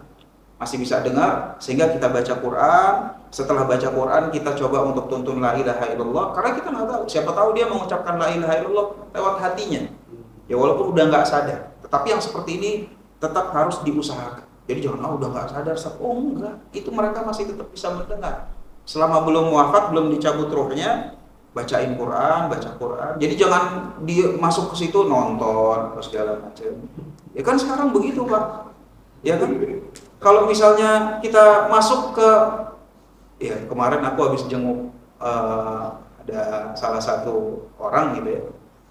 sehingga kita baca Quran. Setelah baca Quran kita coba untuk tuntun la ilaha illallah, karena kita nggak tahu, siapa tahu dia mengucapkan la ilaha illallah lewat hatinya, ya walaupun udah nggak sadar. Tetapi yang seperti ini tetap harus diusahakan. Jadi jangan udah nggak sadar, enggak, itu mereka masih tetap bisa mendengar selama belum wafat, belum dicabut ruhnya. Bacain Quran, baca Quran. Jadi jangan dia masuk ke situ nonton atau segala macam. Ya kan sekarang begitu Pak. Ya kan? Kalau misalnya kita masuk ke, ya kemarin aku habis jenguk ada salah satu orang gitu ya,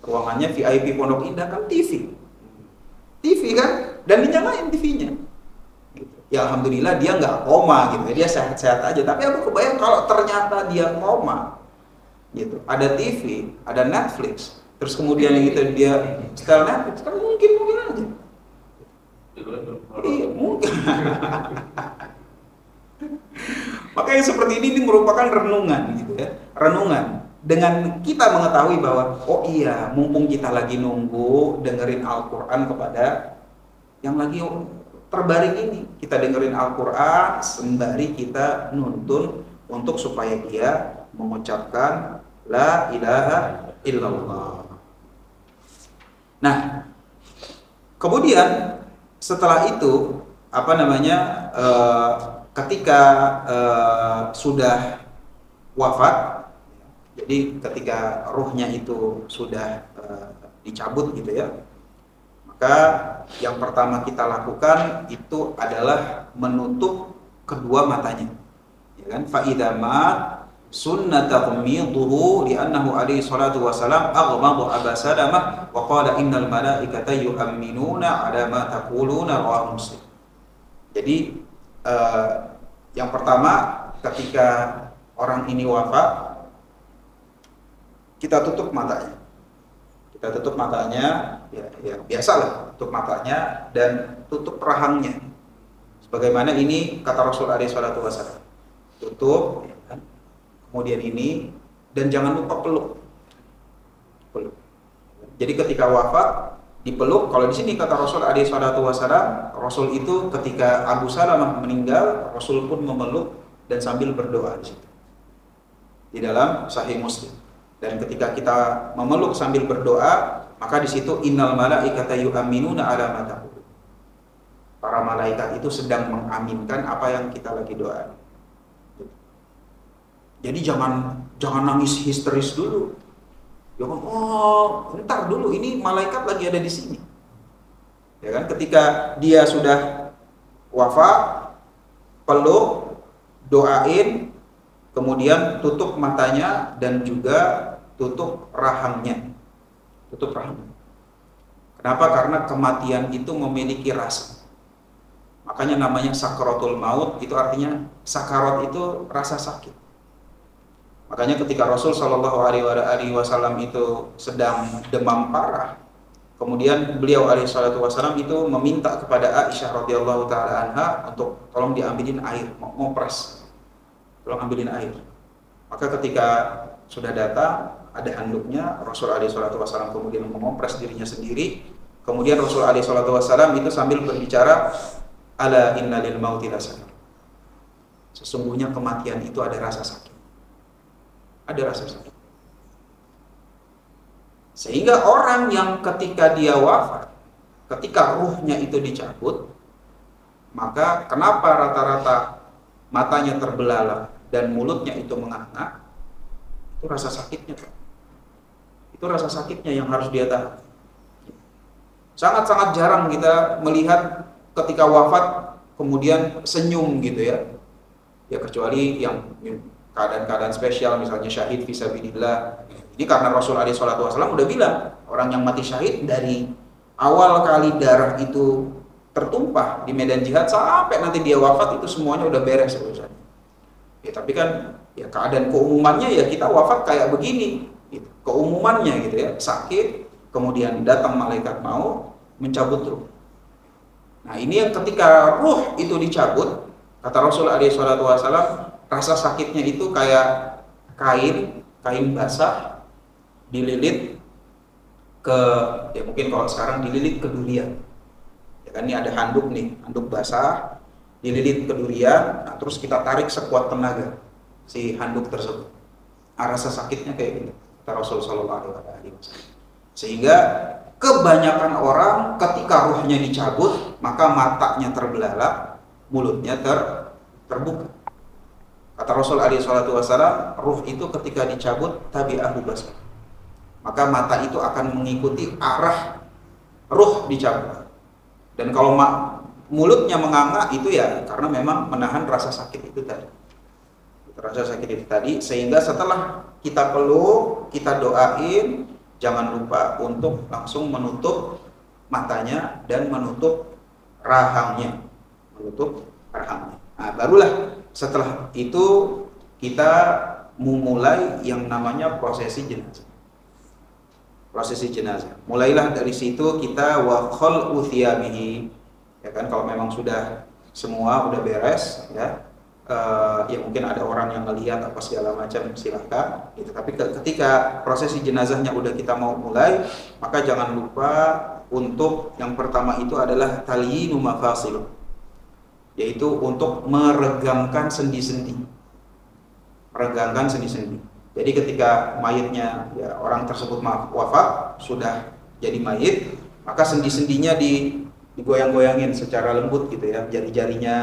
ruangannya VIP Pondok Indah kan TV kan, dan dinyalain TV-nya. Gitu. Ya alhamdulillah dia nggak koma gitu, dia sehat-sehat aja. Tapi aku kebayang kalau ternyata dia koma, gitu. Ada TV, ada Netflix, terus kemudian gitu dia setel Netflix kan mungkin aja. Iya, mungkin. Makanya seperti ini merupakan renungan gitu ya. Renungan dengan kita mengetahui bahwa oh iya, mumpung kita lagi nunggu dengerin Al-Qur'an kepada yang lagi terbaring ini, kita dengerin Al-Qur'an sembari kita nuntun untuk supaya dia mengucapkan la ilaha illallah. Nah, kemudian setelah itu ketika sudah wafat, jadi ketika ruhnya itu sudah dicabut gitu ya, maka yang pertama kita lakukan itu adalah menutup kedua matanya, ya kan? Fa idza mat sunnatahmiduhu li'annahu alaihi salatu wassalam aghmadu abasadamah wa qala innal malaikata yu'minuna ala ma taquluna rawahu Muslim. Jadi yang pertama ketika orang ini wafat, kita tutup matanya. Ya biasalah, tutup matanya dan tutup rahangnya. Sebagaimana ini kata Rasul alaihi salatu wassalam. Tutup, ya kan? Kemudian ini, dan jangan lupa peluk. Jadi ketika wafat dipeluk. Kalau di sini kata Rasul alaihi salatu wasallam, Rasul itu ketika Abu Salamah meninggal, Rasul pun memeluk dan sambil berdoa di situ. Di dalam Sahih Muslim. Dan ketika kita memeluk sambil berdoa, maka di situ innal malaikata yu'minuna ala ma taqul. Para malaikat itu sedang mengaminkan apa yang kita lagi doa. Jadi jangan nangis histeris dulu. Jangan, ntar dulu, ini malaikat lagi ada di sini. Ya kan, ketika dia sudah wafat, peluk, doain, kemudian tutup matanya dan juga tutup rahangnya. Kenapa? Karena kematian itu memiliki rasa. Makanya namanya sakaratul maut, itu artinya sakarat itu rasa sakit. Makanya ketika Rasul Shallallahu Alaihi Wasallam itu sedang demam parah, kemudian beliau alaihi salatu wasallam itu meminta kepada Aisyah radhiyallahu taala anha untuk tolong diambilin air, mau pres, tolong ambilin air. Maka ketika sudah datang, ada handuknya, Rasul alaihi salatu wasallam kemudian mengompres dirinya sendiri. Kemudian Rasul alaihi salatu wasallam itu sambil berbicara, ala inna lil mauti lasakar. Sesungguhnya kematian itu ada rasa sakit. Ada rasa sakit. Sehingga orang yang ketika dia wafat, ketika ruhnya itu dicabut, maka kenapa rata-rata matanya terbelalak dan mulutnya itu menganga? Itu rasa sakitnya, Pak. Itu rasa sakitnya yang harus dia tahan. Sangat-sangat jarang kita melihat ketika wafat kemudian senyum gitu ya. Ya kecuali yang keadaan-keadaan spesial, misalnya syahid fisabilillah. Ini karena Rasul alaihi salatu wasallam udah bilang, orang yang mati syahid dari awal kali darah itu tertumpah di medan jihad sampai nanti dia wafat itu semuanya udah beres urusannya. Ya tapi kan ya keadaan keumumannya ya kita wafat kayak begini gitu. Keumumannya gitu ya, sakit, kemudian datang malaikat maut mencabut ruh. Nah, ini yang ketika ruh itu dicabut, kata Rasul alaihi salatu wasallam, rasa sakitnya itu kayak kain basah dililit ke, ya mungkin kalau sekarang dililit ke durian. Ya kan, ini ada handuk nih, handuk basah dililit ke durian, nah, terus kita tarik sekuat tenaga si handuk tersebut. Rasa sakitnya kayak gitu, kata Rasul sallallahu alaihi wasallam. Sehingga kebanyakan orang ketika ruhnya dicabut, maka matanya terbelalak, mulutnya terbuka. Kata Rasul alaihi salatu wasallam, ruh itu ketika dicabut tabi'ahu basar. Maka mata itu akan mengikuti arah ruh dicabut. Dan kalau mulutnya menganga itu ya karena memang menahan rasa sakit itu tadi. Rasa sakit itu tadi, sehingga setelah kita peluk, kita doain, jangan lupa untuk langsung menutup matanya dan menutup rahangnya. Nah, barulah setelah itu kita memulai yang namanya prosesi jenazah. Mulailah dari situ kita wa khal'u thiyabihi. Ya kan, kalau memang sudah semua udah beres ya. Ya mungkin ada orang yang melihat apa segala macam, silakan gitu. Tapi ketika prosesi jenazahnya udah kita mau mulai, maka jangan lupa untuk yang pertama itu adalah talyinu mafasil, yaitu untuk meregangkan sendi-sendi. Jadi ketika mayitnya ya orang tersebut wafat, sudah jadi mayit, maka sendi-sendinya digoyang-goyangin secara lembut gitu ya, jari-jarinya,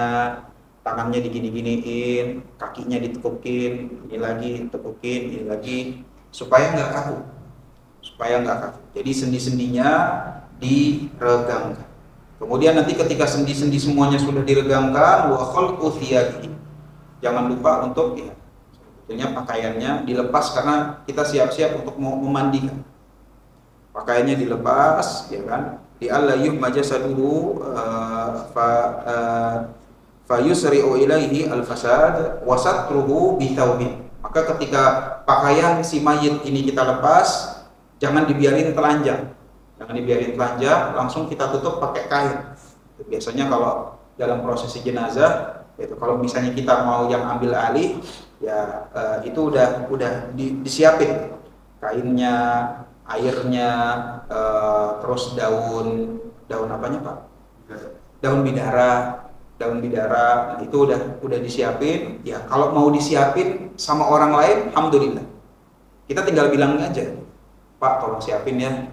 tangannya digini-giniin, kakinya ditekukin, ini lagi tekukin, ini lagi, supaya nggak kaku. Jadi sendi-sendinya diregangkan. Kemudian nanti ketika sendi-sendi semuanya sudah diregangkan, wa khalqu thiyabihi, jangan lupa untuk ya, sebetulnya pakaiannya dilepas karena kita siap-siap untuk mau memandikan. Pakaiannya dilepas, ya kan? Di alla yuhma jasaduhu fayusri'u ilaihi al-fasad wa satruhu bi thawbin. Maka ketika pakaian si mayit ini kita lepas, jangan dibiarin telanjang. Langsung kita tutup pakai kain. Biasanya kalau dalam prosesi jenazah, itu kalau misalnya kita mau yang ambil alih, ya itu udah disiapin kainnya, airnya, terus daun apanya Pak? Daun bidara, itu udah disiapin. Ya kalau mau disiapin sama orang lain, alhamdulillah. Kita tinggal bilang aja, Pak tolong siapin ya.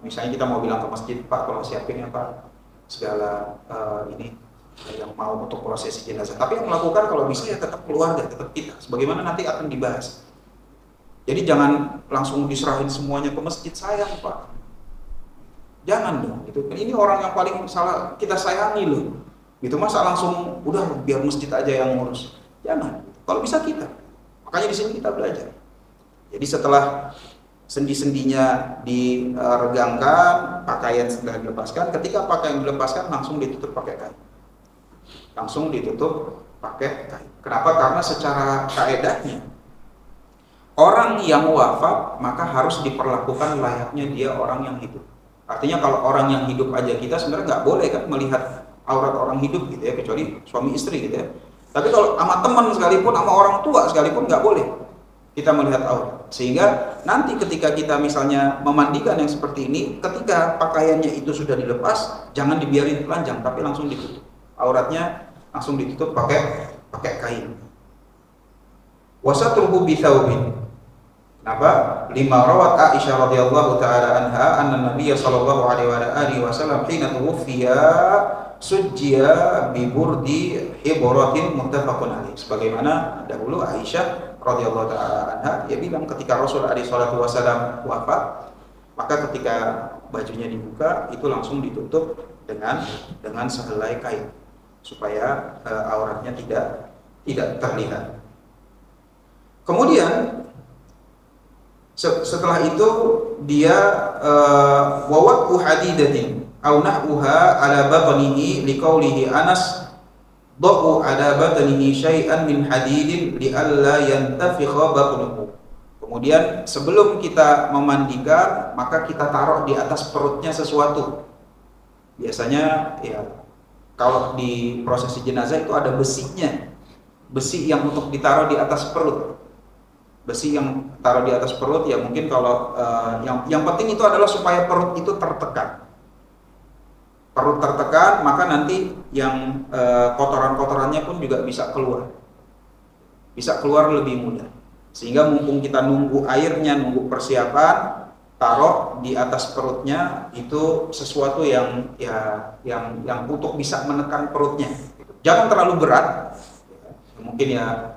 Misalnya kita mau bilang ke masjid, Pak tolong siapin ya Pak segala ini yang mau untuk prosesi jenazah. Tapi yang melakukan kalau bisa ya tetap keluarga, tetap kita. Sebagaimana nanti akan dibahas. Jadi jangan langsung diserahin semuanya ke masjid, sayang Pak. Jangan dong. Gitu. Ini orang yang paling kita sayangi loh. Gitu masa langsung udah biar masjid aja yang ngurus. Jangan. Kalau bisa kita. Makanya di sini kita belajar. Jadi setelah sendi-sendinya diregangkan, pakaian sudah dilepaskan. Ketika pakaian dilepaskan langsung ditutup pakai kain. Kenapa? Karena secara kaedahnya orang yang wafat maka harus diperlakukan layaknya dia orang yang hidup. Artinya kalau orang yang hidup aja kita sebenarnya nggak boleh kan melihat aurat orang hidup gitu ya, kecuali suami istri gitu ya. Tapi kalau sama teman sekalipun, sama orang tua sekalipun nggak boleh kita melihat aurat. Sehingga nanti ketika kita misalnya memandikan yang seperti ini, ketika pakaiannya itu sudah dilepas, jangan dibiarin telanjang, tapi langsung ditutup. Auratnya langsung ditutup pakai kain. Wasatruhu bi thawbin. Kenapa? Lima rawat Aisyah radhiyallahu taala anha anna Nabiy sallallahu alaihi wasallam hina tuwfiya sujjiya bi burdi hibratin muttafaqun alaih. Sebagaimana dahulu Aisyah radhiyallahu taala anha, dia bilang ketika Rasul alaihi salatu wasallam wafat, maka ketika bajunya dibuka itu langsung ditutup dengan sehelai kain supaya auratnya tidak terlihat. Kemudian setelah itu dia wawatu hadidatin au nahwuha ala batnihi liqaulihi Anas da'u ala batnihi syai'an min hadidin li'alla yantafikha batnuhu. Kemudian sebelum kita memandikan, maka kita taruh di atas perutnya sesuatu. Biasanya ya kalau di prosesi jenazah itu ada besinya, besi yang untuk ditaruh di atas perut. Besi yang taruh di atas perut ya mungkin kalau yang penting itu adalah supaya perut itu tertekan. Perut tertekan, maka nanti yang kotoran-kotorannya pun juga bisa keluar lebih mudah. Sehingga mumpung kita nunggu airnya, nunggu persiapan, taruh di atas perutnya itu sesuatu yang untuk bisa menekan perutnya. Jangan terlalu berat, mungkin ya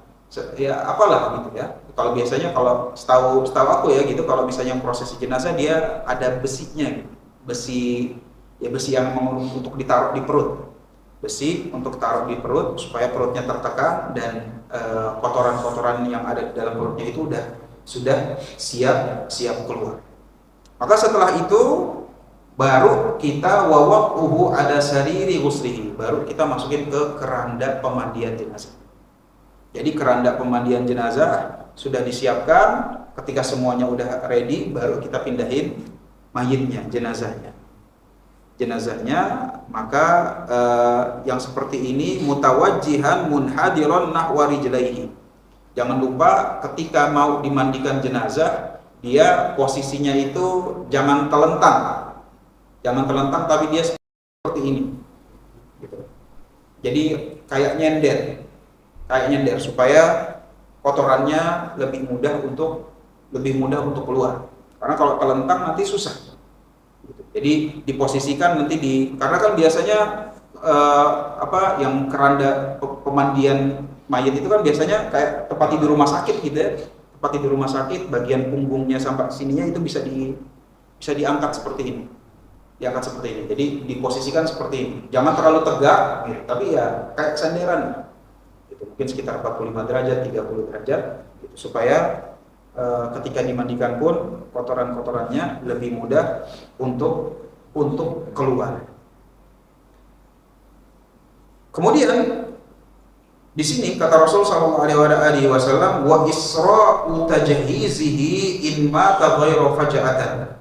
apalah gitu ya. Kalau biasanya kalau setahu aku ya gitu, kalau misalnya prosesi jenazah dia ada besinya, gitu. Besi yang untuk ditaruh di perut. Besi untuk taruh di perut supaya perutnya tertekan dan kotoran-kotoran yang ada di dalam perutnya itu sudah siap keluar. Maka setelah itu baru kita wawaquhu ada sariri ghuslihi, baru kita masukin ke keranda pemandian jenazah. Jadi keranda pemandian jenazah sudah disiapkan, ketika semuanya udah ready baru kita pindahin mayitnya, jenazahnya, maka yang seperti ini mutawajjihan munhadiron nahwa rijlaihi. Jangan lupa ketika mau dimandikan jenazah, dia posisinya itu jangan telentang tapi dia seperti ini gitu. Jadi kayak nyender supaya kotorannya lebih mudah untuk keluar. Karena kalau telentang nanti susah. Jadi diposisikan nanti karena kan biasanya yang keranda pemandian mayat itu kan biasanya kayak tempat tidur rumah sakit gitu ya. Tempat tidur rumah sakit, bagian punggungnya sampai sininya itu bisa diangkat seperti ini. Jadi diposisikan seperti ini. Jangan terlalu tegak gitu, tapi ya kayak senderan. Gitu. Mungkin sekitar 45 derajat, 30 derajat gitu, supaya ketika dimandikan pun kotoran-kotorannya lebih mudah untuk keluar. Kemudian di sini kata Rasul sallallahu alaihi wasallam wa isra'u tajhizihi in mata ghairu faja'atan.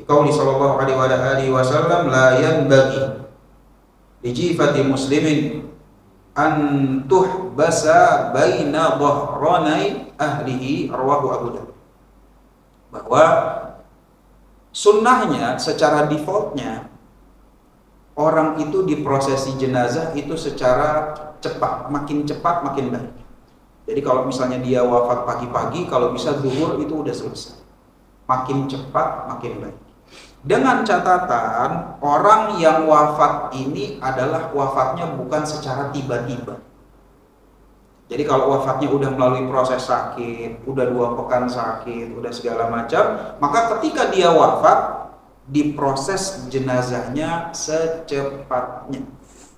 Qauli sallallahu alaihi wasallam la yanbaghi li jifati muslimin an tuhbasa baina dhahranai ahlihi, rawahu Abu Dawud. Bahwa sunnahnya secara defaultnya orang itu di prosesi jenazah itu secara makin cepat makin baik. Jadi kalau misalnya dia wafat pagi-pagi, kalau bisa zuhur itu udah selesai. Makin cepat makin baik. Dengan catatan orang yang wafat ini adalah wafatnya bukan secara tiba-tiba. Jadi kalau wafatnya udah melalui proses sakit, udah 2 pekan sakit, udah segala macam, maka ketika dia wafat, diproses jenazahnya secepatnya.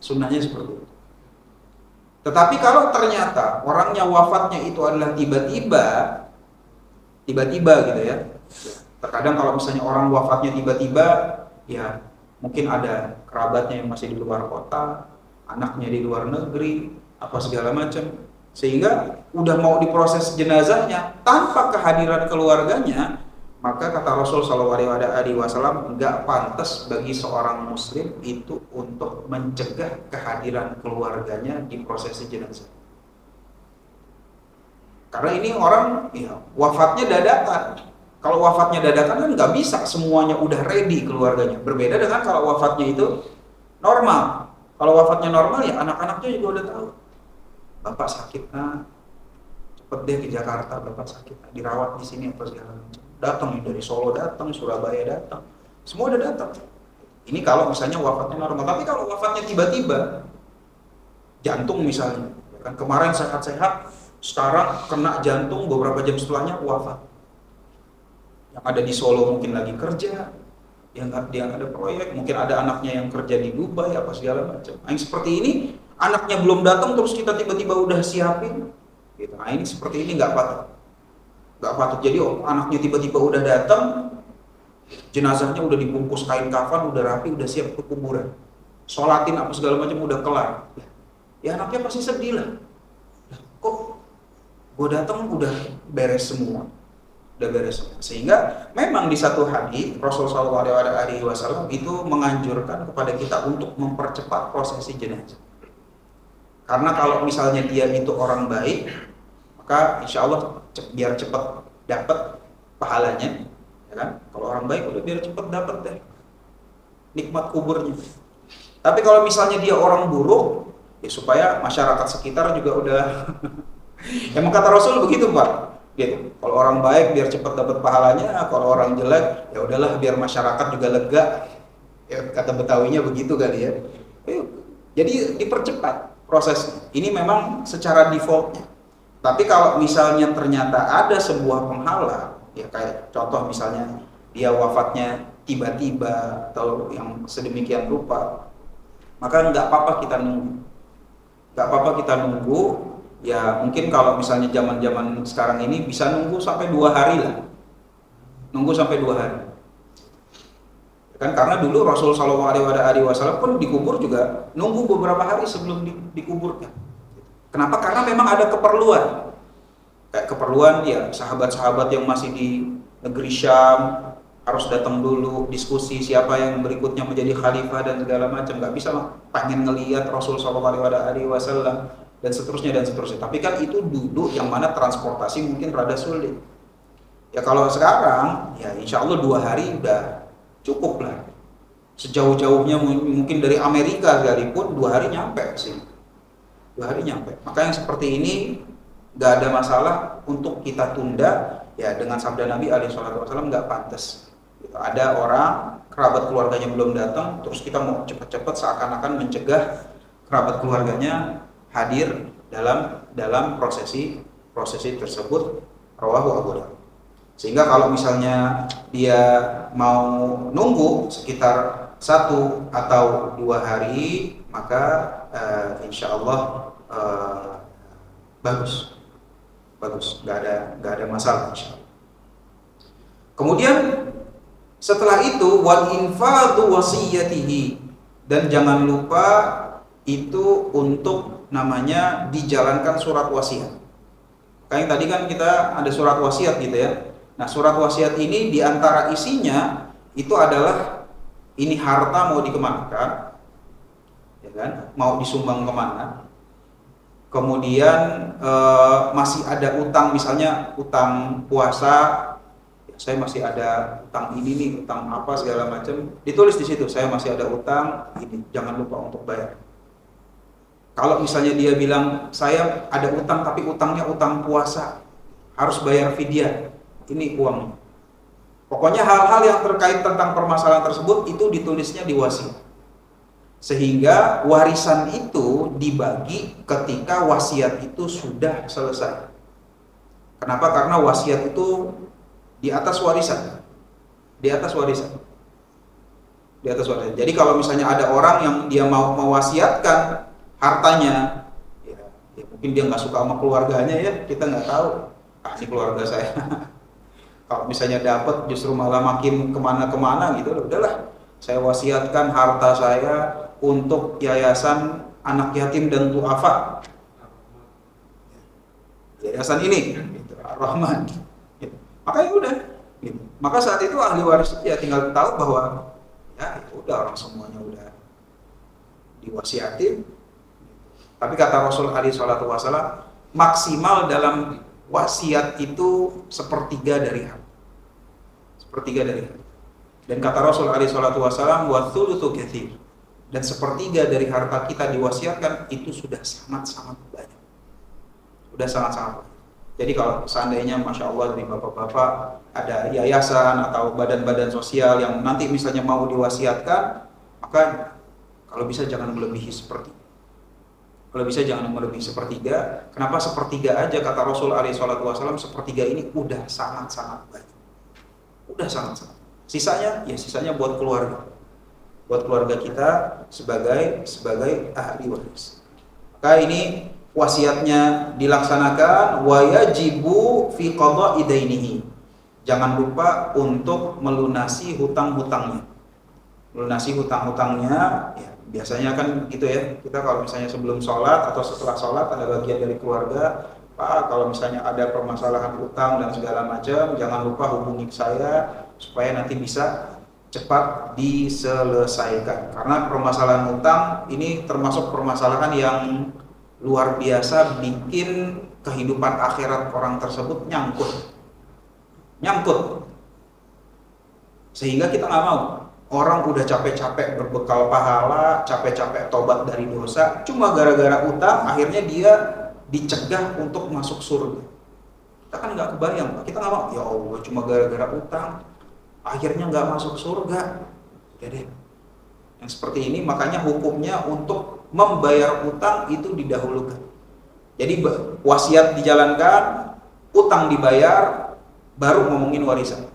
Sunnahnya seperti itu. Tetapi kalau ternyata orangnya wafatnya itu adalah tiba-tiba gitu ya. Terkadang kalau misalnya orang wafatnya tiba-tiba, ya mungkin ada kerabatnya yang masih di luar kota, anaknya di luar negeri, apa segala macam, sehingga udah mau diproses jenazahnya tanpa kehadiran keluarganya, maka kata Rasul sallallahu alaihi wasallam enggak pantas bagi seorang muslim itu untuk mencegah kehadiran keluarganya di prosesi jenazah. Karena ini orang wafatnya dadakan. Kalau wafatnya dadakan kan nggak bisa semuanya udah ready keluarganya. Berbeda dengan kalau wafatnya itu normal. Kalau wafatnya normal ya anak-anaknya juga udah tahu. Bapak sakit, cepet deh ke Jakarta, bapak sakit, dirawat di sini apa segala macam. Datang dari Solo datang, Surabaya datang, semua udah datang. Ini kalau misalnya wafatnya normal. Tapi kalau wafatnya tiba-tiba, jantung misalnya, kan kemarin sehat-sehat, sekarang kena jantung, beberapa jam setelahnya wafat. Yang ada di Solo mungkin lagi kerja, yang ada proyek, mungkin ada anaknya yang kerja di Dubai apa segala macam. Yang seperti ini anaknya belum datang terus kita tiba-tiba udah siapin, gitu. Nah ini seperti ini nggak patut. Jadi anaknya tiba-tiba udah datang, jenazahnya udah dibungkus kain kafan, udah rapi, udah siap ke kuburan, sholatin apa segala macam udah kelar. Ya anaknya pasti sedih lah. Kok gue datang udah beres semua, Sehingga memang di satu hadis Rasulullah SAW itu menganjurkan kepada kita untuk mempercepat prosesi jenazah. Karena kalau misalnya dia itu orang baik, maka insya Allah biar cepat dapat pahalanya, ya kan? Kalau orang baik udah biar cepat dapat deh nikmat kuburnya. Tapi kalau misalnya dia orang buruk, ya supaya masyarakat sekitar juga udah emang kata Rasul begitu Pak. Gitu. Kalau orang baik biar cepat dapat pahalanya, kalau orang jelek ya udahlah biar masyarakat juga lega. Ya, kata Betawinya begitu kali ya. Jadi dipercepat proses. Ini memang secara defaultnya. Tapi kalau misalnya ternyata ada sebuah penghalang, ya kayak contoh misalnya dia wafatnya tiba-tiba atau yang sedemikian rupa, maka nggak apa-apa kita nunggu. Nggak apa-apa kita nunggu. Ya mungkin kalau misalnya zaman-zaman sekarang ini bisa nunggu sampai 2 hari lah. Nunggu sampai 2 hari. Kan karena dulu Rasul SAW pun dikubur juga nunggu beberapa hari sebelum dikuburkan. Kenapa? Karena memang ada keperluan. Kayak keperluan ya sahabat-sahabat yang masih di negeri Syam harus datang dulu diskusi siapa yang berikutnya menjadi khalifah dan segala macam. Nggak bisa lah pengen ngelihat Rasul SAW dan seterusnya. Tapi kan itu duduk yang mana transportasi mungkin rada sulit. Ya kalau sekarang ya insya Allah 2 hari udah cukup lah. Sejauh-jauhnya mungkin dari Amerika sekalipun 2 hari nyampe sih. 2 hari nyampe. Maka yang seperti ini nggak ada masalah untuk kita tunda ya dengan sabda Nabi SAW nggak pantas. Ada orang kerabat keluarganya belum datang, terus kita mau cepat-cepat seakan-akan mencegah kerabat keluarganya hadir dalam prosesi tersebut. Rawahu Abu Dawud. Sehingga kalau misalnya dia mau nunggu sekitar 1 atau 2 hari, maka insya Allah bagus, nggak ada masalah insya Allah. Kemudian setelah itu wal infadhu wasiyatihi, dan jangan lupa itu untuk namanya dijalankan surat wasiat. Kayak tadi kan kita ada surat wasiat gitu ya. Nah surat wasiat ini diantara isinya itu adalah ini harta mau dikemanakan, ya kan? Mau disumbang kemana? Kemudian masih ada utang, misalnya utang puasa, saya masih ada utang ini nih, utang apa segala macam, ditulis di situ saya masih ada utang ini, jangan lupa untuk bayar. Kalau misalnya dia bilang saya ada utang tapi utangnya utang puasa, harus bayar fidyah, ini uangnya. Pokoknya hal-hal yang terkait tentang permasalahan tersebut itu ditulisnya di wasiat. Sehingga warisan itu dibagi ketika wasiat itu sudah selesai. Kenapa? Karena wasiat itu di atas warisan. Di atas warisan. Jadi kalau misalnya ada orang yang dia mau mewasiatkan hartanya, ya mungkin dia nggak suka sama keluarganya ya, kita nggak tahu. Ini keluarga saya. Kalau misalnya dapat justru malah makin kemana-kemana gitu, udahlah saya wasiatkan harta saya untuk yayasan anak yatim dan duafa. Yayasan ini, gitu, Ar-Rahman. Gitu. Makanya udah. Gitu. Maka saat itu ahli waris ya tinggal tahu bahwa ya udah orang semuanya udah diwasiatin. Tapi kata Rasul alaihi salatu wasallam, maksimal dalam wasiat itu 1/3 dari harta. 1/3 dari harta. Dan kata Rasul alaihi salatu wasallam, wa thulutsu katsir. Dan 1/3 dari harta kita diwasiatkan itu sudah sangat-sangat banyak. Sudah sangat-sangat banyak. Jadi kalau seandainya Masya Allah dari bapak-bapak ada yayasan atau badan-badan sosial yang nanti misalnya mau diwasiatkan, maka kalau bisa jangan melebihi 1/3. Kalau bisa jangan melebihi sepertiga. Kenapa sepertiga aja? Kata Rasul alaihi salatu wasallam, sepertiga ini udah sangat-sangat baik. Udah sangat-sangat. Sisanya, ya sisanya buat keluarga. Buat keluarga kita sebagai ahli waris. Maka ini wasiatnya dilaksanakan, wa yajibu fi qada'i dainihi. Jangan lupa untuk melunasi hutang-hutangnya. Melunasi hutang-hutangnya, ya, biasanya kan gitu ya, kita kalau misalnya sebelum sholat atau setelah sholat ada bagian dari keluarga, Pak, kalau misalnya ada permasalahan hutang dan segala macam, jangan lupa hubungi saya supaya nanti bisa cepat diselesaikan. Karena permasalahan hutang ini termasuk permasalahan yang luar biasa, bikin kehidupan akhirat orang tersebut nyangkut, sehingga kita nggak mau. Orang udah capek-capek berbekal pahala, capek-capek tobat dari dosa, cuma gara-gara utang akhirnya dia dicegah untuk masuk surga. Kita kan nggak kebayang, Pak. Kita nggak mau, ya Allah, cuma gara-gara utang akhirnya nggak masuk surga. Jadi yang seperti ini makanya hukumnya untuk membayar utang itu didahulukan. Jadi wasiat dijalankan, utang dibayar, baru ngomongin warisan.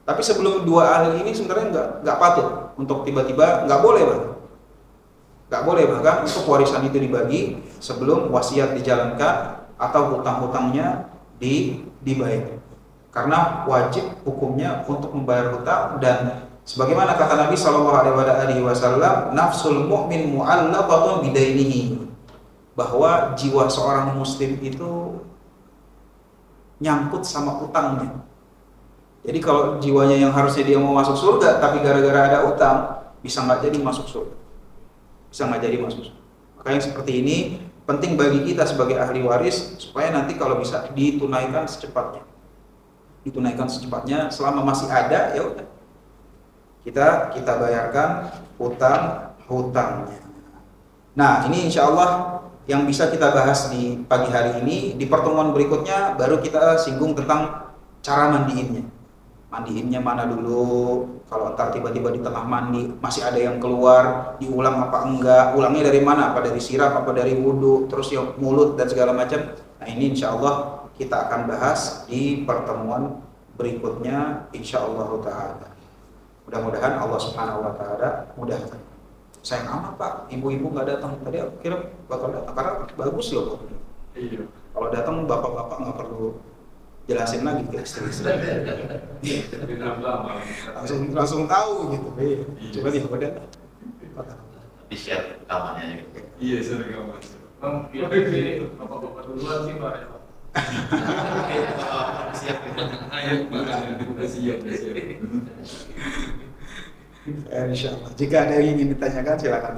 Tapi sebelum dua hal ini sebenarnya nggak patut untuk tiba-tiba, nggak boleh bahkan untuk warisan itu dibagi sebelum wasiat dijalankan atau hutang-hutangnya dibayar. Karena wajib hukumnya untuk membayar hutang, dan sebagaimana kata Nabi SAW, nafsul mu'min mu'allaqatun bidainihi, bahwa jiwa seorang muslim itu nyangkut sama utangnya. Jadi kalau jiwanya yang harusnya dia mau masuk surga, tapi gara-gara ada utang, bisa nggak jadi masuk surga. Maka yang seperti ini penting bagi kita sebagai ahli waris, supaya nanti kalau bisa ditunaikan secepatnya. Selama masih ada, ya udah. Kita bayarkan hutangnya. Nah, ini insya Allah yang bisa kita bahas di pagi hari ini. Di pertemuan berikutnya baru kita singgung tentang cara mandiinnya. Mandiinnya mana dulu, kalau ntar tiba-tiba di tengah mandi masih ada yang keluar, diulang apa enggak, ulangnya dari mana, apa dari sirap, apa dari wudhu, terus yang mulut dan segala macam. Nah ini insya Allah kita akan bahas di pertemuan berikutnya insya Allah ta'ala. Mudah-mudahan Allah subhanahu wa ta'ala mudahkan. Sayang amat Pak, ibu-ibu nggak datang. Tadi aku kira bakal datang, karena bagus loh. Iya. Kalau datang bapak-bapak nggak perlu jelasin lagi ke istri-istri. langsung tahu gitu. Coba dia udah. Di share rekamannya gitu. Iya, share rekaman. Bang, ini bapak-bapak duluan sih Pak. Siap. Udah siap. Insyaallah. Jika ada yang ingin ditanyakan silakan.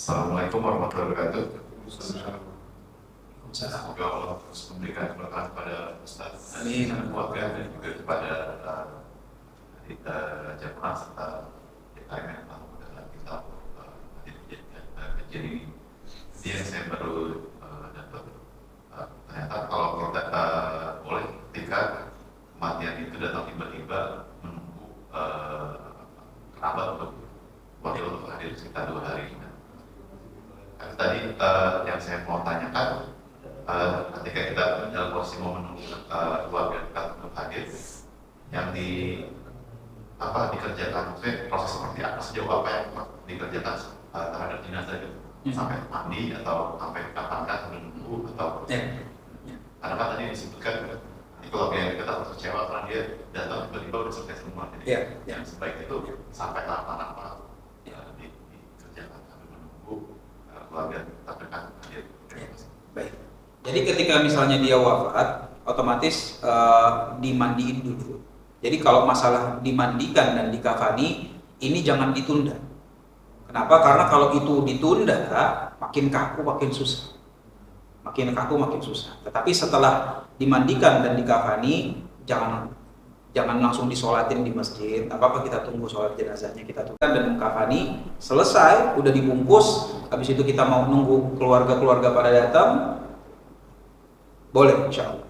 Assalamualaikum warahmatullahi wabarakatuh. Semoga Allah terus memberikan berkah kepada Ustaz dan keluarga, dan juga kepada jemaah serta TKM yang telah memudahkan kita menjadikan kajian ini. Yang saya baru dapat, ternyata kalau kita boleh ketika kematian itu datang tiba-tiba, menunggu kerabat untuk wakil untuk hadir sekitar 2 hari. Tadi yang saya mau tanyakan, ketika kita dalam posisi mau menunggu keluarga dekat untuk hadir, yang dikerjakan, maksudnya proses seperti apa, sejauh apa yang dikerjakan terhadap jenazah itu, sampai mandi atau sampai kapan menunggu atau karena kan tadi disebutkan keluarga yang dekat atau kecewa karena dia datang tiba-tiba udah selesai semua. Jadi yang sebaik itu sampai kapan apa dikerjakan sambil menunggu keluarga terdekat hadir. Baik. Jadi ketika misalnya dia wafat, otomatis dimandiin dulu. Jadi kalau masalah dimandikan dan dikafani, ini jangan ditunda. Kenapa? Karena kalau itu ditunda, makin kaku, makin susah. Tetapi setelah dimandikan dan dikafani, jangan langsung disolatin di masjid. Apa-apa kita tunggu sholat jenazahnya, kita tunggu dan mengkafani, selesai, udah dibungkus. Habis itu kita mau nunggu keluarga-keluarga pada datang, boleh insya Allah.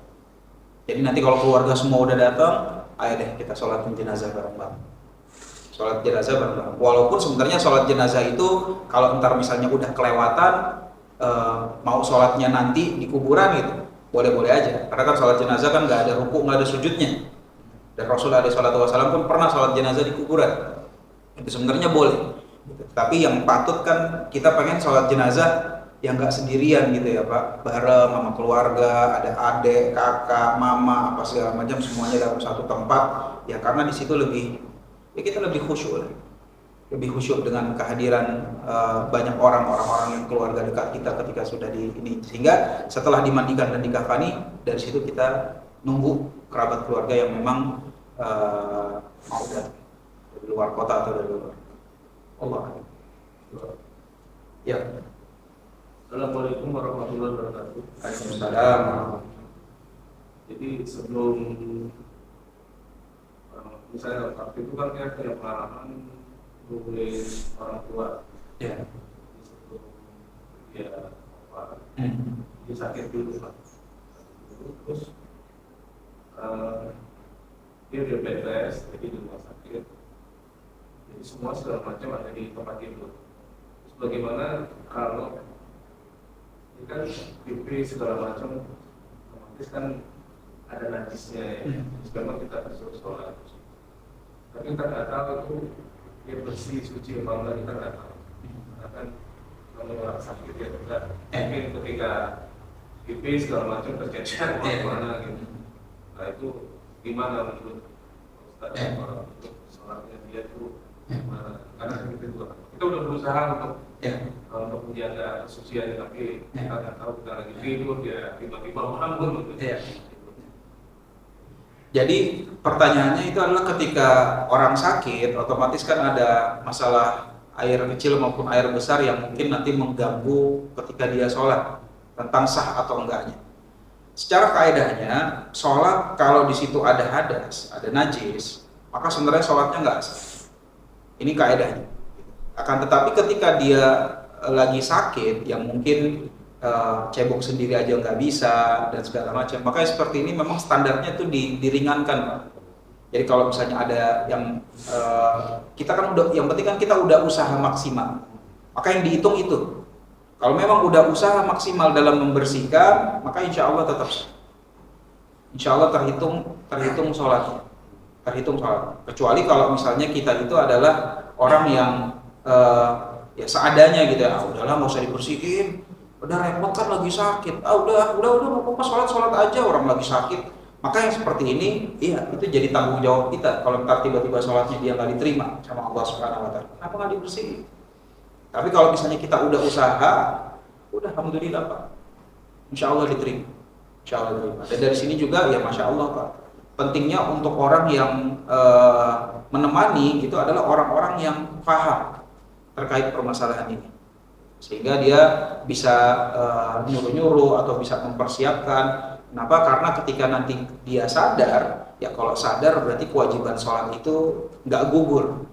Jadi nanti kalau keluarga semua udah datang, ayo deh kita sholatin jenazah bareng-bareng. Sholat jenazah bareng-bareng. Walaupun sebenarnya sholat jenazah itu kalau ntar misalnya udah kelewatan, mau sholatnya nanti di kuburan gitu, boleh-boleh aja. Karena kan sholat jenazah kan nggak ada ruku, nggak ada sujudnya. Dan Rasulullah SAW pun pernah sholat jenazah di kuburan. Itu sebenarnya boleh. Tapi yang patut kan kita pengen sholat jenazah yang nggak sendirian gitu ya Pak, bareng sama keluarga, ada adik, kakak, mama, apa segala macam semuanya dalam satu tempat. Ya karena di situ kita lebih khusyuk lah. Lebih khusyuk dengan kehadiran banyak orang-orang yang keluarga dekat kita ketika sudah di ini, sehingga setelah dimandikan dan dikafani, dari situ kita nunggu kerabat keluarga yang memang mau dari luar kota atau dari luar. Allah. Ya. Assalamualaikum warahmatullahi wabarakatuh. Waalaikumsalam. Jadi sebelum misalnya waktu itu kan kita punya pengalaman hubungi orang tua. Ya. Sebelum dia dia sakit dulu Pak. Terus dia udah bed rest, jadi di rumah sakit. Jadi semua segala macam ada di tempat tidur. Terus bagaimana kalau ini kan BP segala macam, otomatis kan ada najisnya ya. Memang kita disuruh sholat. Tapi kita nggak tahu itu dia bersih, suci apa enggak, kita nggak tahu. Karena kan kalau orang sakit ya kita mungkin ketika BP segala macam terjadi mana gitu. Nah itu gimana menurut Ustaz orang untuk sholatnya dia itu gimana? Karena kita udah berusaha untuk menjaga kesucian, tapi kita nggak tahu kita lagi tidur dia tiba-tiba bangun gitu. Jadi pertanyaannya itu adalah ketika orang sakit, otomatis kan ada masalah air kecil maupun air besar yang mungkin nanti mengganggu ketika dia sholat, tentang sah atau enggaknya. Secara kaidahnya, sholat kalau di situ ada hadas, ada najis, maka sebenarnya sholatnya nggak sah. Ini kaidahnya. Akan tetapi ketika dia lagi sakit, yang mungkin cebok sendiri aja nggak bisa dan segala macam, maka seperti ini memang standarnya itu diringankan, Pak. Jadi kalau misalnya ada yang kita kan udah, yang penting kan kita udah usaha maksimal, maka yang dihitung itu. Kalau memang udah usaha maksimal dalam membersihkan, maka insya Allah tetap sah. Insya Allah terhitung sholatnya, terhitung sholat. Kecuali kalau misalnya kita itu adalah orang yang ya seadanya gitu ya, udahlah nggak usah dibersihin, udah repot kan lagi sakit, udah nggak apa-apa, sholat aja orang lagi sakit. Maka yang seperti ini, iya itu jadi tanggung jawab kita. Kalau ntar tiba-tiba sholatnya dia nggak diterima sama Allah Subhanahu Wa Taala, kenapa nggak dibersihin? Tapi kalau misalnya kita udah usaha, udah alhamdulillah Pak, insya Allah diterima, insya Allah diterima. Dan dari sini juga ya masya Allah Pak, pentingnya untuk orang yang menemani itu adalah orang-orang yang paham terkait permasalahan ini, sehingga dia bisa nyuruh-nyuruh atau bisa mempersiapkan. Kenapa? Karena ketika nanti dia sadar, ya kalau sadar berarti kewajiban sholat itu nggak gugur,